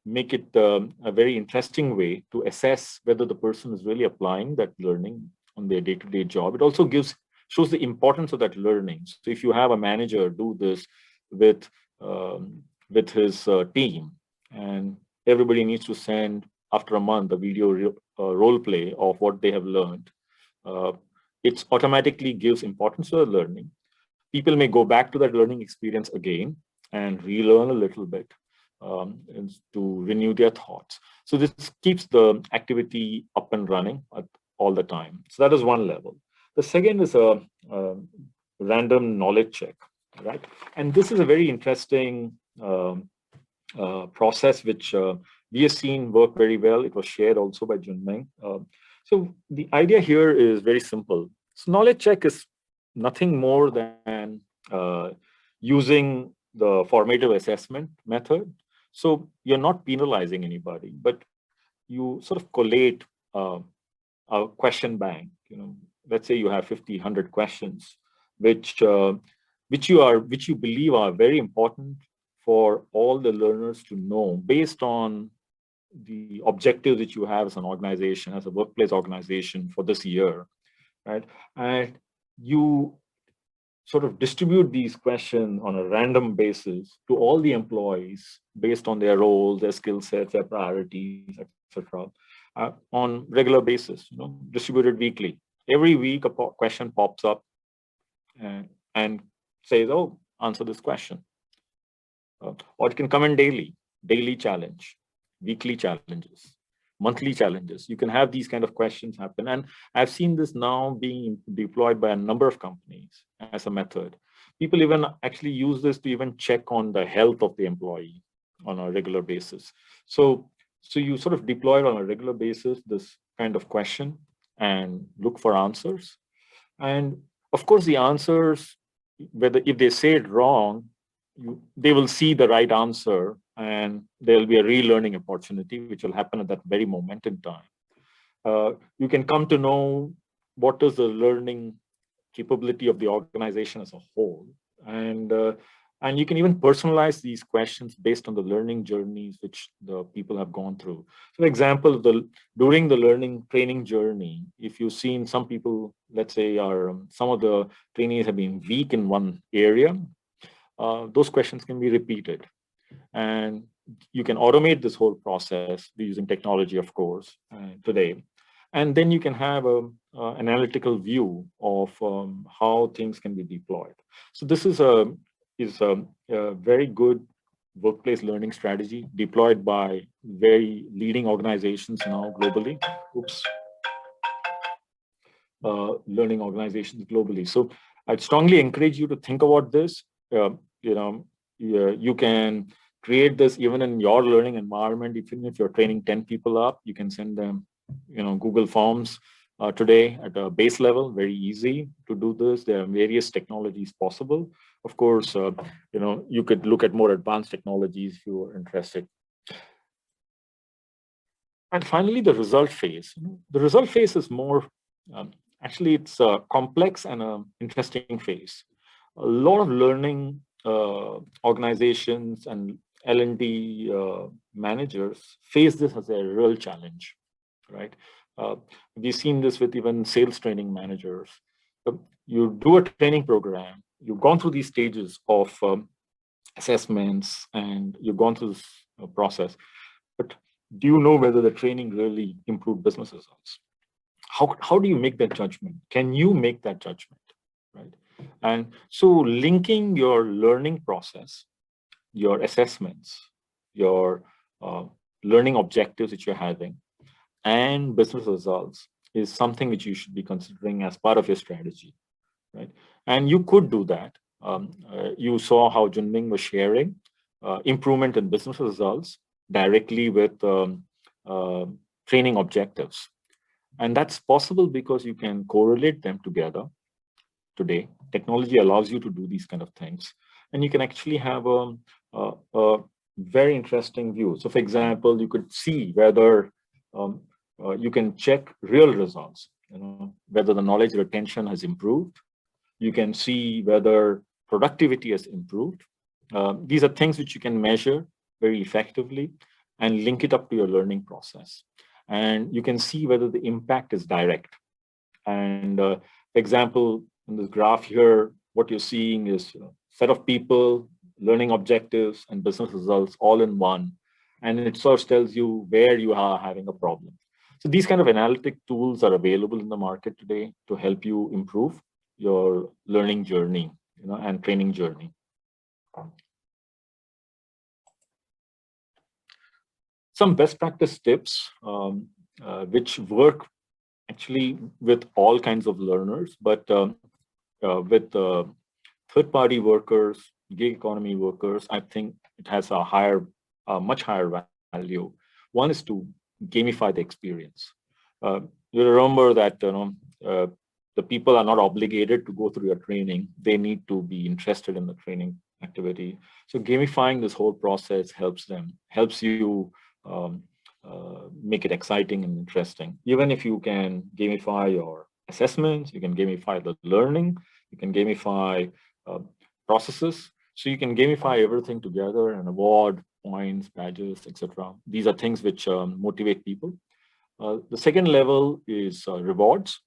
make it a very interesting way to assess whether the person is really applying that learning on their day-to-day job. It also shows the importance of that learning. So if you have a manager do this with his team, and everybody needs to send after a month a video role play of what they have learned, it automatically gives importance to the learning. People may go back to that learning experience again and relearn a little bit to renew their thoughts. So this keeps the activity up and running all the time. So that is one level. The second is a random knowledge check, right? And this is a very interesting process which we have seen work very well. It was shared also by Junming. So the idea here is very simple. So knowledge check is nothing more than using the formative assessment method. So you're not penalizing anybody, but you sort of collate a question bank. Let's say you have 50, 100 questions, which you believe are very important for all the learners to know based on the objectives that you have as an organization, as a workplace organization for this year, right? And you sort of distribute these questions on a random basis to all the employees based on their roles, their skill sets, their priorities, etc., on regular basis, distributed weekly. Every week, a question pops up and says, "Oh, answer this question." Or it can come in daily challenge, weekly challenges, monthly challenges. You can have these kind of questions happen. And I've seen this now being deployed by a number of companies as a method. People even actually use this to even check on the health of the employee on a regular basis. So you sort of deploy it on a regular basis, this kind of question, and look for answers. And of course, the answers, if they say it wrong, they will see the right answer, and there'll be a relearning opportunity, which will happen at that very moment in time. You can come to know what is the learning capability of the organization as a whole. And you can even personalize these questions based on the learning journeys which the people have gone through. So for example, during the learning training journey, if you've seen some people, let's say some of the trainees have been weak in one area, those questions can be repeated. And you can automate this whole process using technology, of course, today. And then you can have an analytical view of how things can be deployed. So this is a very good workplace learning strategy deployed by very leading organizations now globally. Learning organizations globally. So I'd strongly encourage you to think about this. You can create this even in your learning environment. Even if you're training 10 people up, you can send them, Google Forms today at a base level, very easy to do this. There are various technologies possible. Of course, you could look at more advanced technologies if you are interested. And finally, the result phase. The result phase is more, actually, it's a complex and an interesting phase. A lot of learning organizations and L&D managers face this as a real challenge, right? We've seen this with even sales training managers. You do a training program, you've gone through these stages of assessments, and you've gone through this process, but do you know whether the training really improved business results? How do you make that judgment? Can you make that judgment, right? And so linking your learning process, your assessments, your learning objectives that you're having, and business results is something which you should be considering as part of your strategy, right? And you could do that. You saw how Junming was sharing improvement in business results directly with training objectives. And that's possible because you can correlate them together. Today, technology allows you to do these kind of things. And you can actually have a very interesting view. So for example, you could see whether you can check real results, whether the knowledge retention has improved. You can see whether productivity has improved. These are things which you can measure very effectively and link it up to your learning process. And you can see whether the impact is direct. And for example, in this graph here, what you're seeing is a set of people, learning objectives, and business results all in one. And it sort of tells you where you are having a problem. So these kind of analytic tools are available in the market today to help you improve your learning journey, and training journey. Some best practice tips, which work actually with all kinds of learners, but with third-party workers, gig economy workers, I think it has a much higher value. One is to gamify the experience. You remember that the people are not obligated to go through your training. They need to be interested in the training activity. So gamifying this whole process helps you make it exciting and interesting. Even if you can gamify your assessments, you can gamify the learning, you can gamify processes. So you can gamify everything together and award points, badges, etc. These are things which motivate people. The second level is rewards.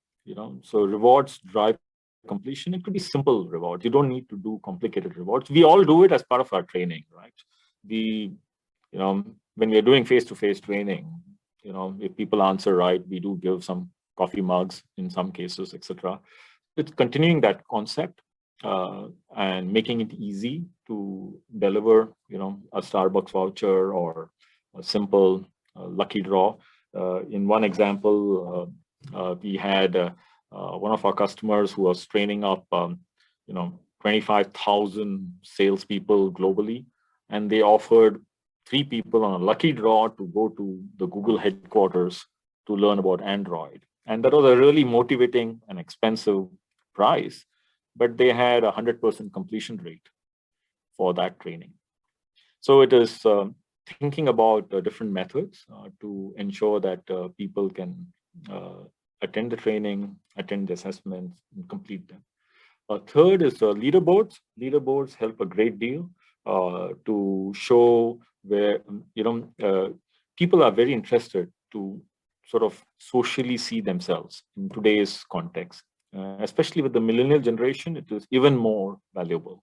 So rewards drive completion. It could be simple rewards. You don't need to do complicated rewards. We all do it as part of our training, right? When we're doing face-to-face training, if people answer right, we do give some coffee mugs in some cases, etc. It's continuing that concept and making it easy to deliver, a Starbucks voucher or a simple lucky draw. In one example, we had one of our customers who was training up, 25,000 salespeople globally, and they offered 3 people on a lucky draw to go to the Google headquarters to learn about Android. And that was a really motivating and expensive prize, but they had 100% completion rate for that training. So it is thinking about different methods to ensure that people can attend the training, attend the assessments, and complete them. Third is leaderboards. Leaderboards help a great deal to show where people are very interested to sort of socially see themselves in today's context. Especially with the millennial generation, it is even more valuable.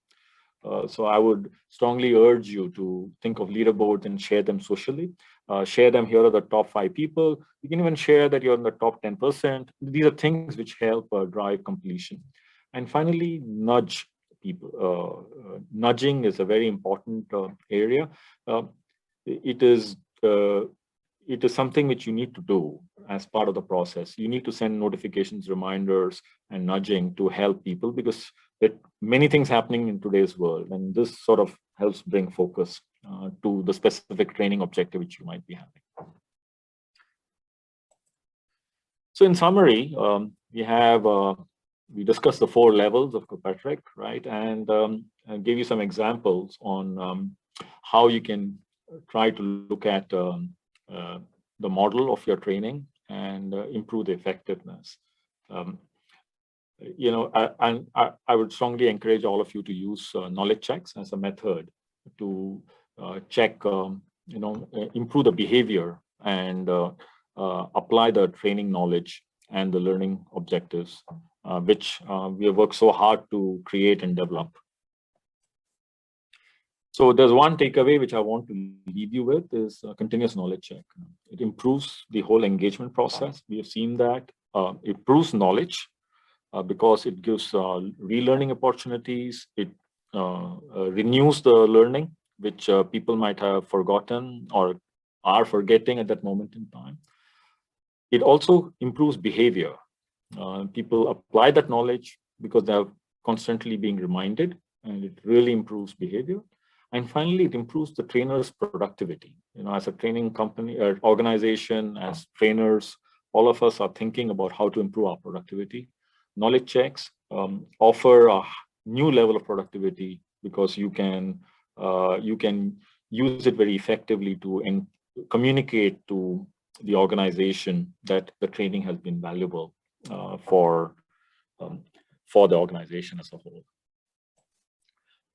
So I would strongly urge you to think of leaderboards and share them socially. Share them. Here are the top 5 people. You can even share that you're in the top 10%. These are things which help drive completion. And finally, nudge people. Nudging is a very important area. It is something which you need to do as part of the process. You need to send notifications, reminders, and nudging to help people, because there are many things happening in today's world, and this sort of helps bring focus to the specific training objective which you might be having. So in summary, we discussed the 4 levels of Kirkpatrick, right? And gave you some examples on how you can try to look at the model of your training and improve the effectiveness. I would strongly encourage all of you to use knowledge checks as a method to check, improve the behavior and apply the training knowledge and the learning objectives, which we have worked so hard to create and develop. So there's one takeaway which I want to leave you with is continuous knowledge check. It improves the whole engagement process. We have seen that it improves knowledge because it gives relearning opportunities. It renews the learning, which people might have forgotten or are forgetting at that moment in time. It also improves behavior. People apply that knowledge because they are constantly being reminded, and it really improves behavior. And finally, it improves the trainer's productivity. As a training company or organization, as trainers, all of us are thinking about how to improve our productivity. Knowledge checks offer a new level of productivity because you can use it very effectively to communicate to the organization that the training has been valuable for the organization as a whole.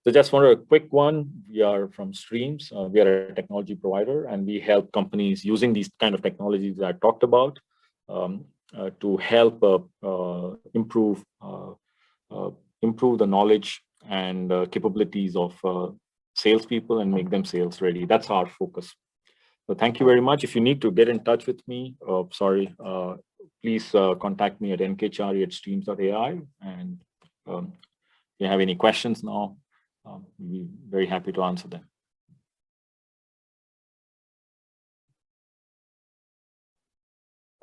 So just for a quick one, we are from Streams. We are a technology provider, and we help companies using these kind of technologies that I talked about to help improve the knowledge and capabilities of salespeople and make them sales ready. That's our focus. So thank you very much. If you need to get in touch with me, please contact me at nkchari@streams.ai. And if you have any questions now, we'll be very happy to answer them.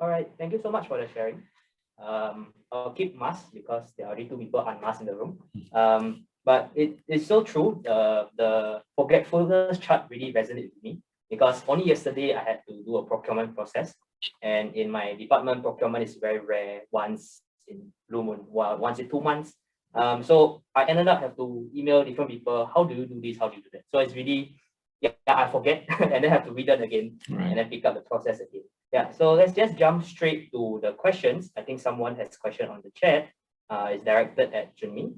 All right, thank you so much for the sharing. I'll keep masked because there are already 2 people unmasked in the room. But it's so true. The forgetfulness chart really resonated with me because only yesterday I had to do a procurement process, and in my department, procurement is very rare, once in blue moon, once in 2 months. So I ended up have to email different people. How do you do this? How do you do that? So it's really, I forget and then have to read it again, right, and then pick up the process again. Yeah, so let's just jump straight to the questions. I think someone has a question on the chat. It's directed at Junming.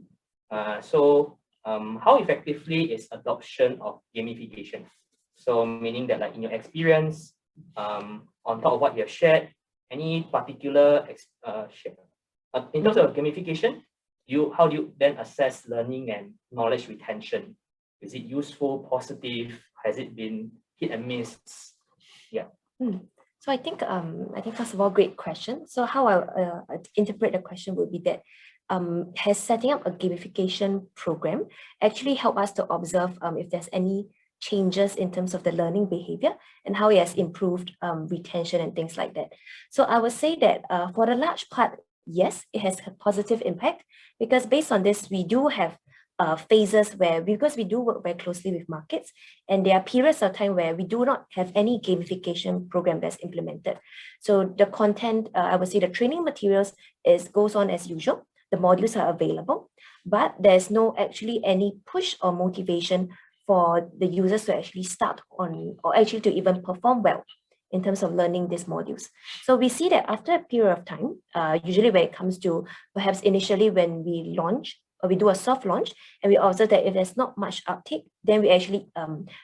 How effectively is adoption of gamification? So meaning that, like, in your experience, on top of what you have shared, any particular in terms of gamification, how do you then assess learning and knowledge retention? Is it useful, positive? Has it been hit and miss? Yeah. So I think first of all, great question. So how I interpret the question would be that has setting up a gamification program actually helped us to observe if there's any changes in terms of the learning behavior and how it has improved retention and things like that. So I would say that for the large part, yes, it has a positive impact, because based on this, we do have phases where, because we do work very closely with markets, and there are periods of time where we do not have any gamification program that's implemented. So the content, I would say the training materials goes on as usual. The modules are available, but there's no actually any push or motivation for the users to actually start on, or actually to even perform well in terms of learning these modules. So we see that after a period of time, usually when it comes to perhaps initially when we launch, or we do a soft launch, and we observe that if there's not much uptake, then we actually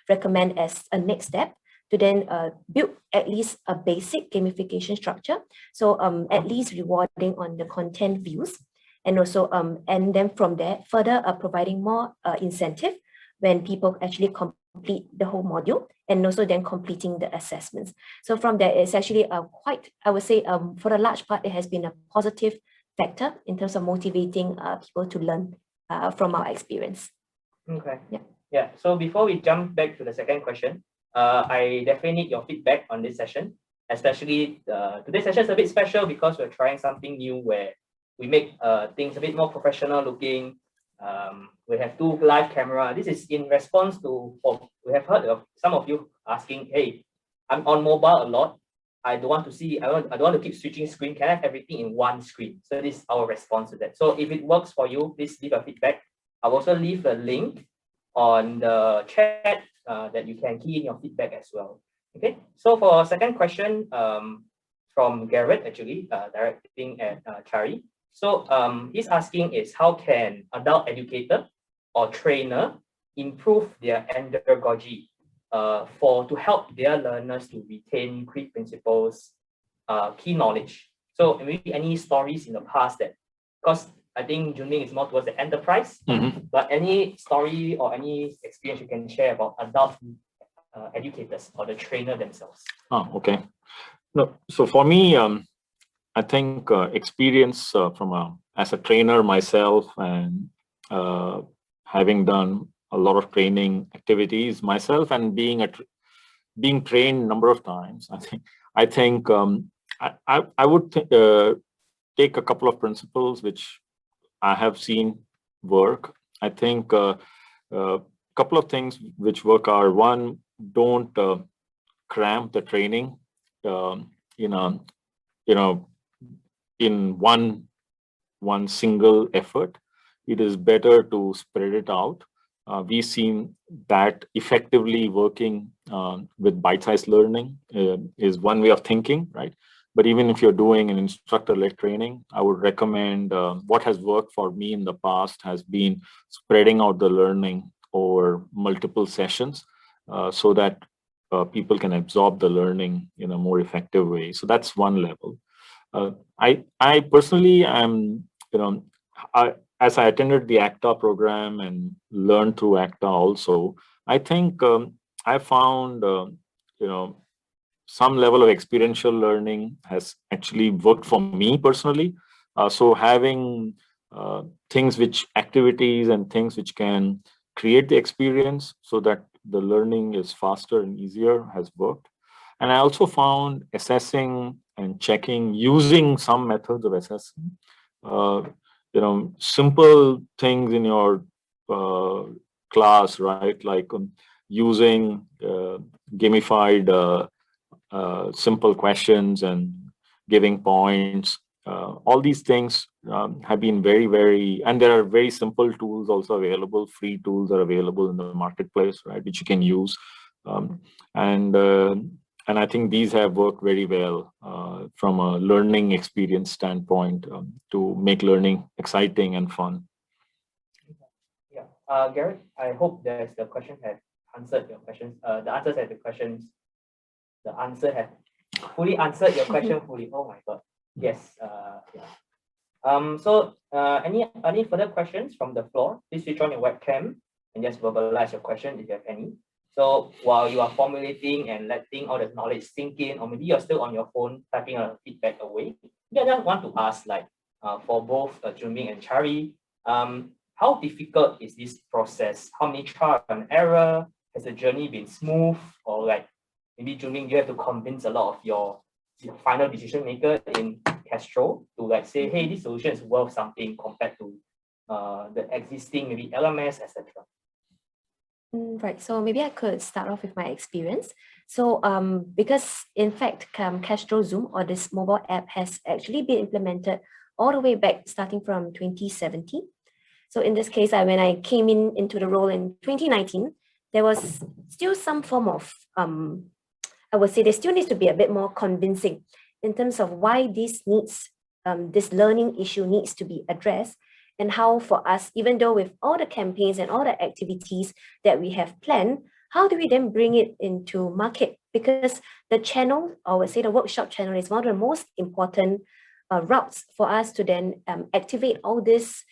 recommend as a next step to then build at least a basic gamification structure. So at least rewarding on the content views, and also and then from there further providing more incentive when people actually complete the whole module, and also then completing the assessments. So from there, it's actually quite, I would say, for the large part, it has been a positive factor in terms of motivating people to learn from our experience. Okay. Yeah. So before we jump back to the second question, I definitely need your feedback on this session. Especially today's session is a bit special because we're trying something new where we make things a bit more professional looking. We have 2 live camera. This is in response to, we have heard of some of you asking, hey, I'm on mobile a lot. I don't want to see, I don't want to keep switching screen. Can I have everything in one screen? So this is our response to that. So if it works for you, please leave a feedback. I'll also leave a link on the chat that you can key in your feedback as well. Okay, so for our second question from Garrett, actually, directing at Chari. So he's asking is how can adult educator or trainer improve their andragogy to help their learners to retain key principles, key knowledge. So maybe any stories in the past that, because I think Junming is more towards the enterprise, but any story or any experience you can share about adult educators or the trainer themselves. Oh, okay. No, so for me, I think experience as a trainer myself and having done a lot of training activities myself and being trained a number of times, I think I would take a couple of principles which I have seen work. I think a couple of things which work are: one, don't cramp the training in one single effort. It is better to spread it out. We've seen that effectively working with bite-sized learning is one way of thinking, right? But even if you're doing an instructor-led training, I would recommend what has worked for me in the past has been spreading out the learning over multiple sessions so that people can absorb the learning in a more effective way. So that's one level. I personally am, as I attended the ACTA program and learned through ACTA also, I think I found, some level of experiential learning has actually worked for me personally. So having activities and things which can create the experience so that the learning is faster and easier has worked. And I also found assessing and checking, using some methods of assessing, simple things in your class, right? Like using gamified simple questions and giving points. All these things have been very, and there are very simple tools also available. Free tools are available in the marketplace, right, which you can use. And I think these have worked very well from a learning experience standpoint to make learning exciting and fun. Yeah, Garrett, I hope that the question has answered your questions. The answers have the questions. The answer has fully answered your question fully. Oh my God. Yes. Yeah. So any further questions from the floor? Please switch on your webcam and just verbalize your question if you have any. So while you are formulating and letting all the knowledge sink in, or maybe you're still on your phone typing a feedback away, I just want to ask, for both Junming and Chari, how difficult is this process? How many trial and error? Has the journey been smooth? Or maybe Junming, you have to convince a lot of your final decision maker in Castro to say, hey, this solution is worth something compared to the existing maybe LMS, etc. Right, so maybe I could start off with my experience. So because in fact, Castro Zoom or this mobile app has actually been implemented all the way back starting from 2017. So in this case, when I came into the role in 2019, there was still some form of, I would say there still needs to be a bit more convincing in terms of why this learning issue needs to be addressed, and how for us, even though with all the campaigns and all the activities that we have planned, how do we then bring it into market? Because the channel, or I would say the workshop channel, is one of the most important routes for us to then activate all this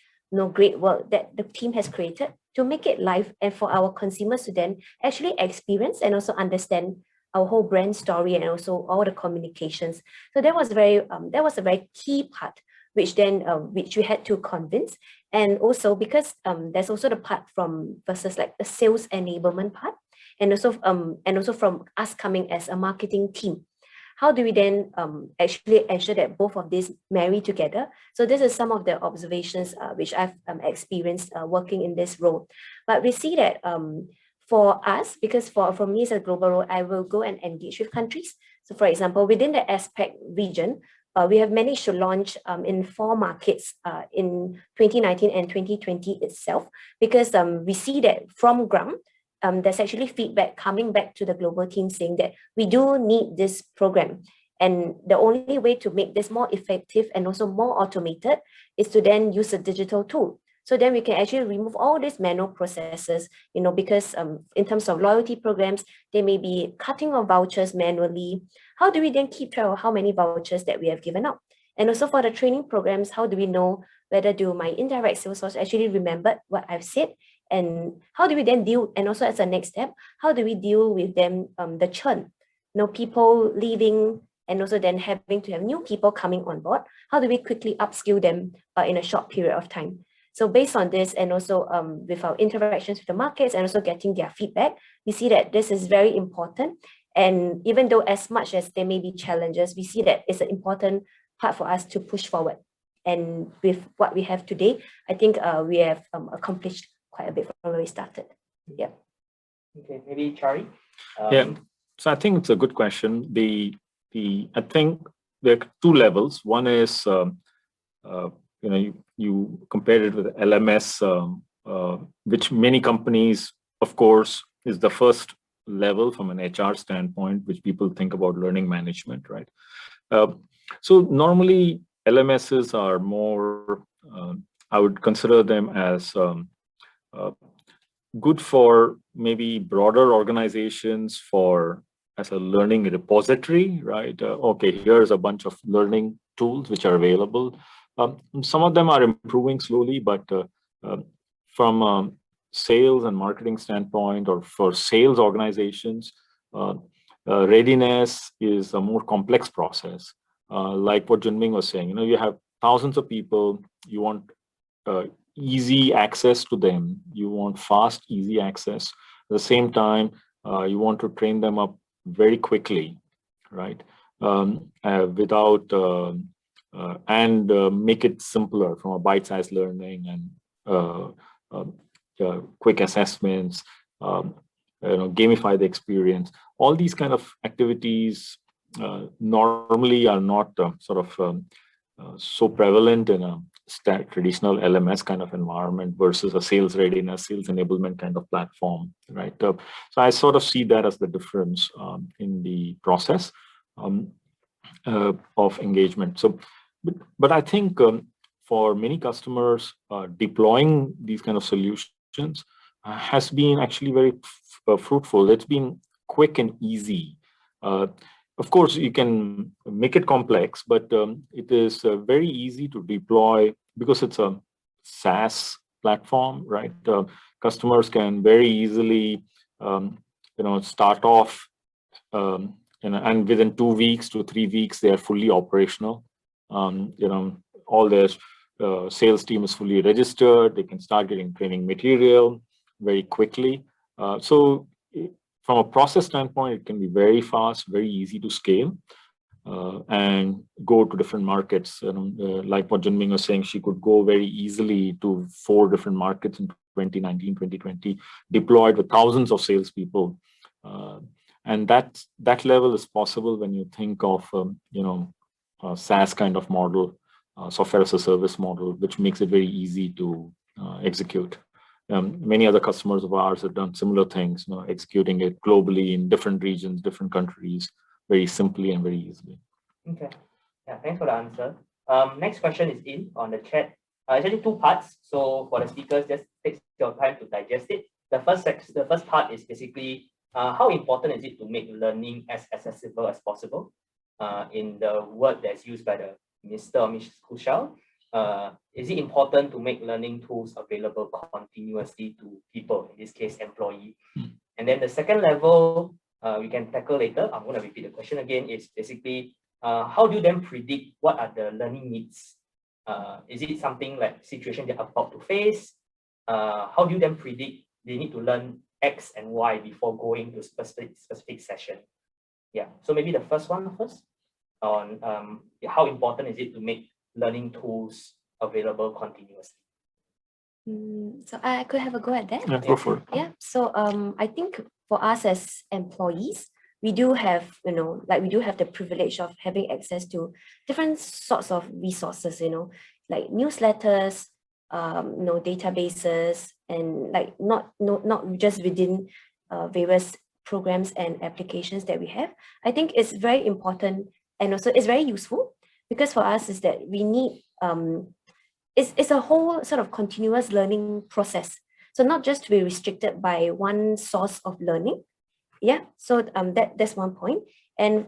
great work that the team has created to make it live and for our consumers to then actually experience and also understand our whole brand story and also all the communications. So that was a very key part, which we had to convince. And also because there's also the part from versus the sales enablement part, and also from us coming as a marketing team. How do we then actually ensure that both of these marry together? So this is some of the observations which I've experienced working in this role. But we see that for us, because for me as a global role, I will go and engage with countries. So for example, within the ASPAC region, we have managed to launch in 4 markets in 2019 and 2020 itself, because we see that from ground, there's actually feedback coming back to the global team saying that we do need this program. And the only way to make this more effective and also more automated is to then use a digital tool. So then we can actually remove all these manual processes, because in terms of loyalty programs, they may be cutting of vouchers manually. How do we then keep track of how many vouchers that we have given out? And also for the training programs, how do we know whether do my indirect sales force actually remembered what I've said? And how do we then deal, and also as a next step, how do we deal with them, the churn? People leaving and also then having to have new people coming on board. How do we quickly upskill them in a short period of time? So based on this, and also with our interactions with the markets and also getting their feedback, we see that this is very important. And even though as much as there may be challenges, we see that it's an important part for us to push forward. And with what we have today, I think we have accomplished quite a bit from where we started. Yeah. Okay, maybe Chari. Yeah. So I think it's a good question. I think there are 2 levels. One is you compare it with LMS, which many companies, of course, is the first level from an HR standpoint, which people think about learning management, right? So normally LMSs are more, I would consider them as good for maybe broader organizations as a learning repository, right? Okay, here's a bunch of learning tools which are available. Some of them are improving slowly, but from a sales and marketing standpoint, or for sales organizations, readiness is a more complex process. Like what Junming was saying, you have thousands of people, you want easy access to them, you want fast, easy access. At the same time, you want to train them up very quickly, right? Without and make it simpler from a bite-sized learning and quick assessments, gamify the experience. All these kind of activities normally are not so prevalent in a traditional LMS kind of environment versus a sales readiness, sales enablement kind of platform, right? So I sort of see that as the difference in the process of engagement. So, but I think for many customers, deploying these kind of solutions has been actually very fruitful. It's been quick and easy. Of course, you can make it complex, but it is very easy to deploy because it's a SaaS platform, right? Customers can very easily, start off, and within 2 weeks to 3 weeks, they are fully operational. All their sales team is fully registered. They can start getting training material very quickly. So from a process standpoint, it can be very fast, very easy to scale and go to different markets. Like what Junming was saying, she could go very easily to 4 different markets in 2019, 2020, deployed with thousands of salespeople. And that level is possible when you think of, a SaaS kind of model, software as a service model, which makes it very easy to execute. Many other customers of ours have done similar things, executing it globally in different regions, different countries, very simply and very easily. Okay. Yeah, thanks for the answer. Next question is in on the chat. Actually 2 parts. So for the speakers, just take your time to digest it. The first part is basically how important is it to make learning as accessible as possible? In the word that's used by the Mr. or Ms. Kushal, is it important to make learning tools available continuously to people, in this case, employee? And then the second level, we can tackle later. I'm going to repeat the question again. It's basically, how do you then predict what are the learning needs? Is it something like situation they're about to face? How do you then predict they need to learn X and Y before going to specific session? Yeah, so maybe the first one first on how important is it to make learning tools available continuously? So I could have a go at that. Yeah, go for it. Yeah, so I think for us as employees, we do have, we do have the privilege of having access to different sorts of resources, like newsletters, databases, and like not just within various programs and applications that we have. I think it's very important, and also it's very useful, because for us is that we need, it's a whole sort of continuous learning process. So not just to be restricted by one source of learning. Yeah, so that's one point. And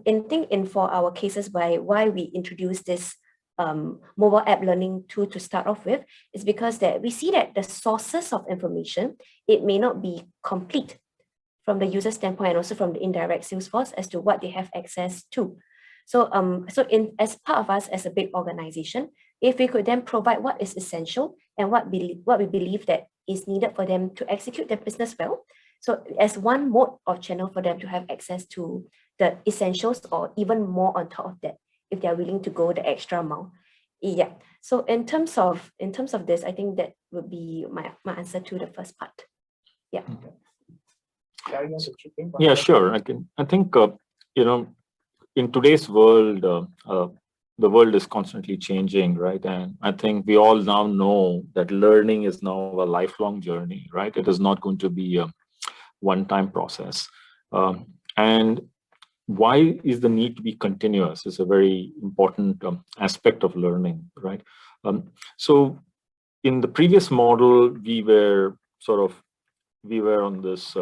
for our cases why we introduced this mobile app learning tool to start off with, is because that we see that the sources of information, it may not be complete from the user standpoint, and also from the indirect sales force as to what they have access to. So as part of us as a big organization, if we could then provide what is essential and what we believe that is needed for them to execute their business well, so as one mode of channel for them to have access to the essentials, or even more on top of that, if they're willing to go the extra mile. Yeah. So in terms of this, I think that would be my answer to the first part. Yeah. Yeah, sure. I think in today's world, the world is constantly changing, right? And I think we all now know that learning is now a lifelong journey, right? It is not going to be a one-time process. And why is the need to be continuous is a very important aspect of learning, right? So in the previous model, we were on this,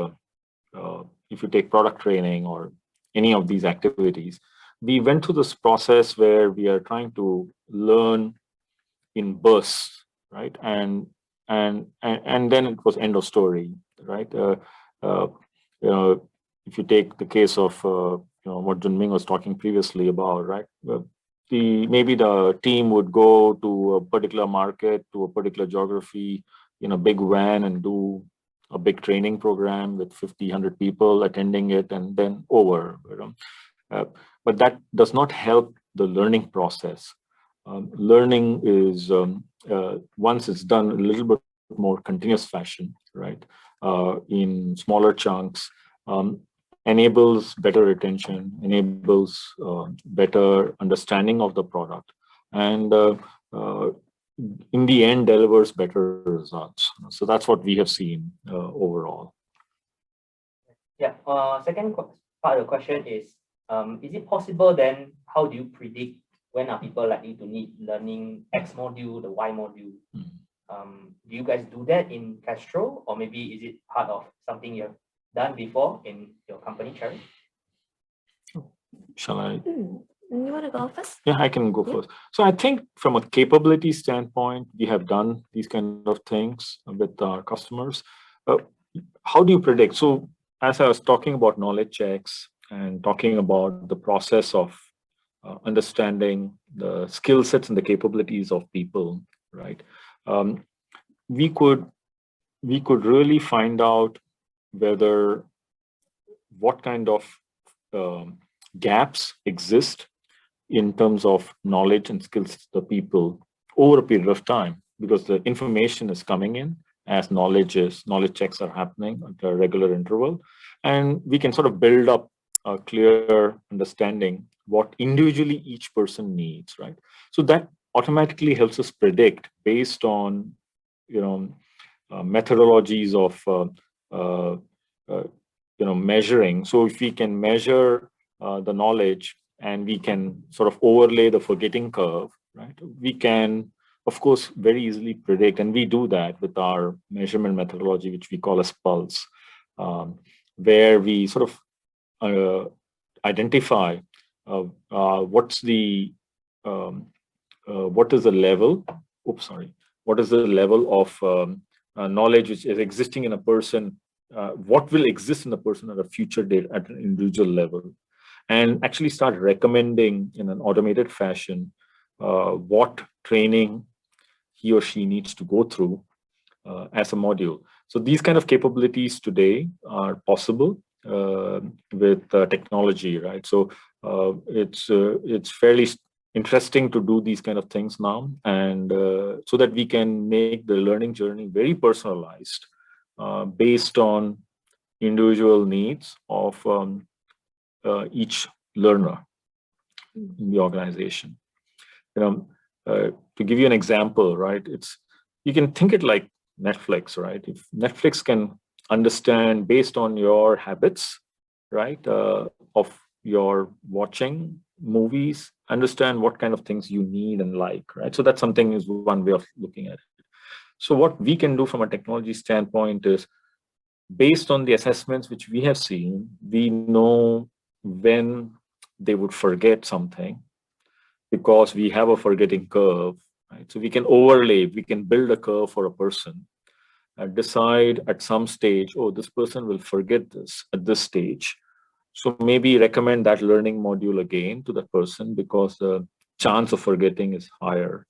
if you take product training or any of these activities, we went through this process where we are trying to learn in bursts, right? And then it was end of story, right? If you take the case of what Junming was talking previously about, right? Maybe the team would go to a particular market, to a particular geography in a big van and do a big training program with 50, 100 people attending it, and then over. But that does not help the learning process. Learning is, once it's done a little bit more continuous fashion, right? In smaller chunks, enables better retention, enables better understanding of the product, and in the end delivers better results. So that's what we have seen overall. Yeah. Second part of the question is it possible then, how do you predict when are people likely to need learning X module, the Y module? Do you guys do that in Castro, or maybe is it part of something you have done before in your company, Chari? Shall I? You want to go first? Yeah, I can go first. So I think from a capability standpoint, we have done these kind of things with our customers. How do you predict? So as I was talking about knowledge checks and talking about the process of understanding the skill sets and the capabilities of people, right? We could really find out what kind of gaps exist in terms of knowledge and skills of the people over a period of time, because the information is coming in as knowledge checks are happening at a regular interval, and we can sort of build up a clear understanding what individually each person needs, right? So that automatically helps us predict based on methodologies of measuring. So if we can measure the knowledge and we can sort of overlay the forgetting curve, right? We can, of course, very easily predict, and we do that with our measurement methodology, which we call as pulse, where we sort of identify what is the level. What is the level of knowledge which is existing in a person? What will exist in a person at a future date at an individual level, and actually start recommending in an automated fashion what training he or she needs to go through as a module. So these kind of capabilities today are possible with technology, right? So it's fairly interesting to do these kind of things now, and so that we can make the learning journey very personalized based on individual needs of each learner in the organization. To give you an example, right? You can think it like Netflix, right? If Netflix can understand based on your habits, right, of your watching movies, understand what kind of things you need and like, right? So that's something is one way of looking at it. So what we can do from a technology standpoint is, based on the assessments which we have seen, we know when they would forget something, because we have a forgetting curve, right? So we can build a curve for a person and decide at some stage, oh, this person will forget this at this stage. So maybe recommend that learning module again to that person, because the chance of forgetting is higher.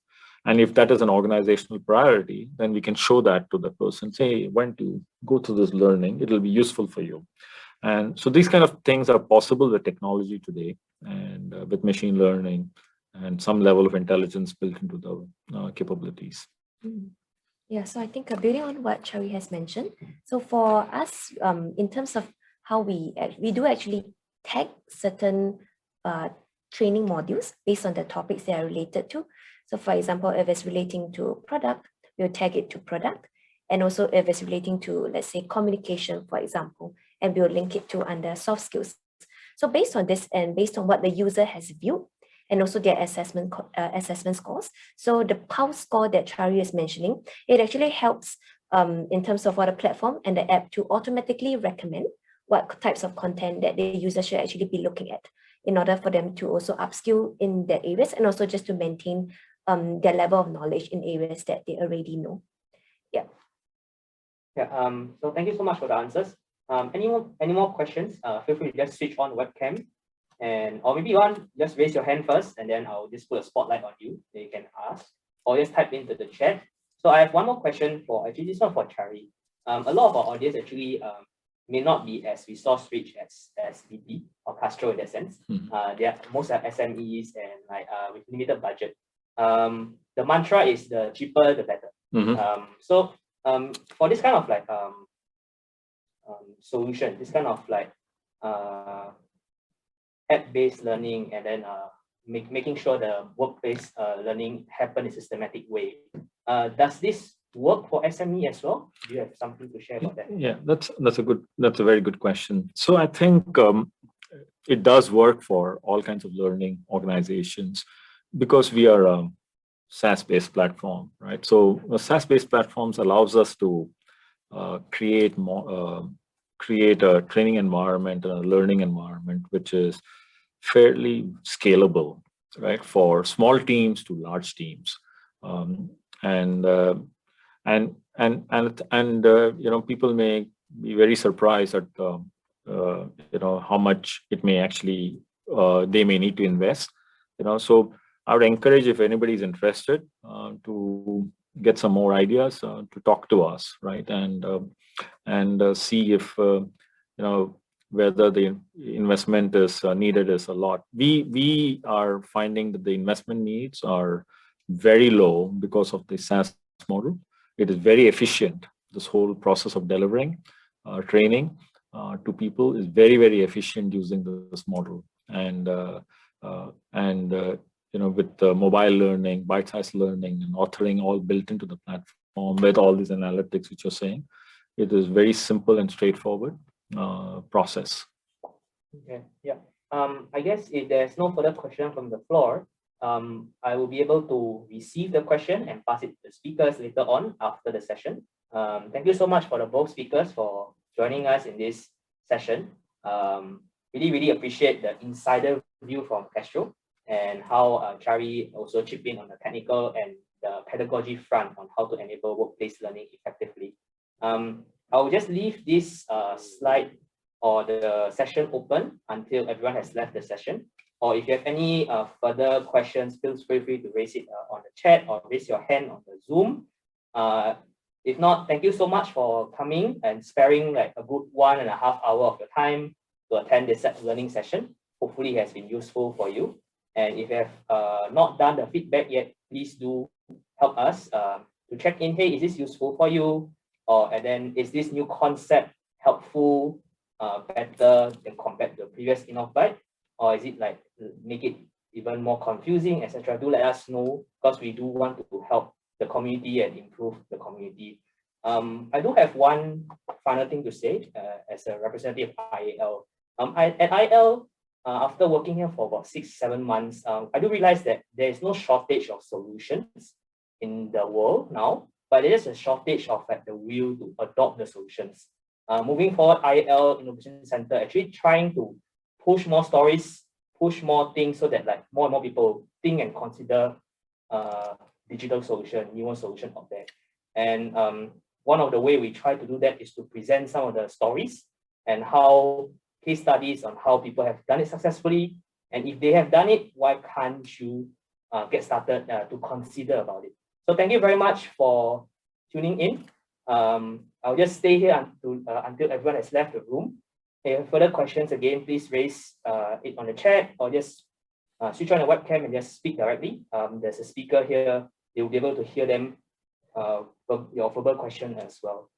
And if that is an organizational priority, then we can show that to the person, say, why don't you go through this learning, it will be useful for you. And so these kind of things are possible with technology today, and with machine learning and some level of intelligence built into the capabilities. Yeah, so I think building on what Chari has mentioned, so for us, in terms of how we do actually tag certain training modules based on the topics they are related to. So for example, if it's relating to product, we'll tag it to product. And also if it's relating to, let's say, communication, for example, and we'll link it to under soft skills. So based on this and based on what the user has viewed, and also their assessment scores. So the Pulse score that Chari is mentioning, it actually helps in terms of what a platform and the app to automatically recommend what types of content that the user should actually be looking at, in order for them to also upskill in their areas, and also just to maintain their level of knowledge in areas that they already know. Yeah. Yeah. So thank you so much for the answers. Any more questions? Feel free to just switch on webcam, or maybe you want just raise your hand first, and then I'll just put a spotlight on you that you can ask, or just type into the chat. So I have one more question for this one for Chari. A lot of our audience actually may not be as resource rich as BP or Castro in that sense. They are most are SMEs and with limited budget. The mantra is the cheaper the better. So for this kind of solution, this kind of app-based learning, and then making sure the workplace learning happen in a systematic way. Does this work for SME as well? Do you have something to share about that? Yeah, that's a very good question. So I think it does work for all kinds of learning organizations, because we are a SaaS-based platform, right? So SaaS-based platforms allows us to create a training environment and a learning environment which is fairly scalable, right, for small teams to large teams. People may be very surprised at how much it may actually they may need to invest. So I would encourage, if anybody is interested, to get some more ideas, to talk to us, right, and see if whether the investment is needed is a lot. We are finding that the investment needs are very low because of the SaaS model. It is very efficient. This whole process of delivering training to people is very, very efficient using this model. And with mobile learning, bite-sized learning, and authoring all built into the platform with all these analytics which you're saying, it is very simple and straightforward process. Okay. Yeah. I guess if there's no further question from the floor, I will be able to receive the question and pass it to the speakers later on after the session. Thank you so much for the both speakers for joining us in this session. Really appreciate the insider view from Castro, and how Chari also chipped in on the technical and the pedagogy front on how to enable workplace learning effectively. I will just leave this slide or the session open until everyone has left the session. Or if you have any further questions, feel free to raise it on the chat or raise your hand on the Zoom. If not, thank you so much for coming and sparing a good 1.5 hours of your time to attend this learning session. Hopefully it has been useful for you. And if you have not done the feedback yet, please do help us to check in, hey, is this useful for you? And then is this new concept helpful better than compared to the previous innovBite, or is it like make it even more confusing, etc.? Do let us know, because we do want to help the community and improve the community. I do have one final thing to say as a representative of IAL. At IAL, after working here for about 6-7 months, I do realize that there is no shortage of solutions in the world now, but there is a shortage of like the will to adopt the solutions. Moving forward, IAL Innovation Center actually trying to push more stories, push more things, so that like more and more people think and consider digital solution, newer solution out there. And one of the way we try to do that is to present some of the stories and how case studies on how people have done it successfully. And if they have done it, why can't you get started to consider about it? So thank you very much for tuning in. I'll just stay here until everyone has left the room. If you have further questions, again, please raise it on the chat, or just switch on the webcam and just speak directly. There's a speaker here. You'll be able to hear them, your verbal question as well.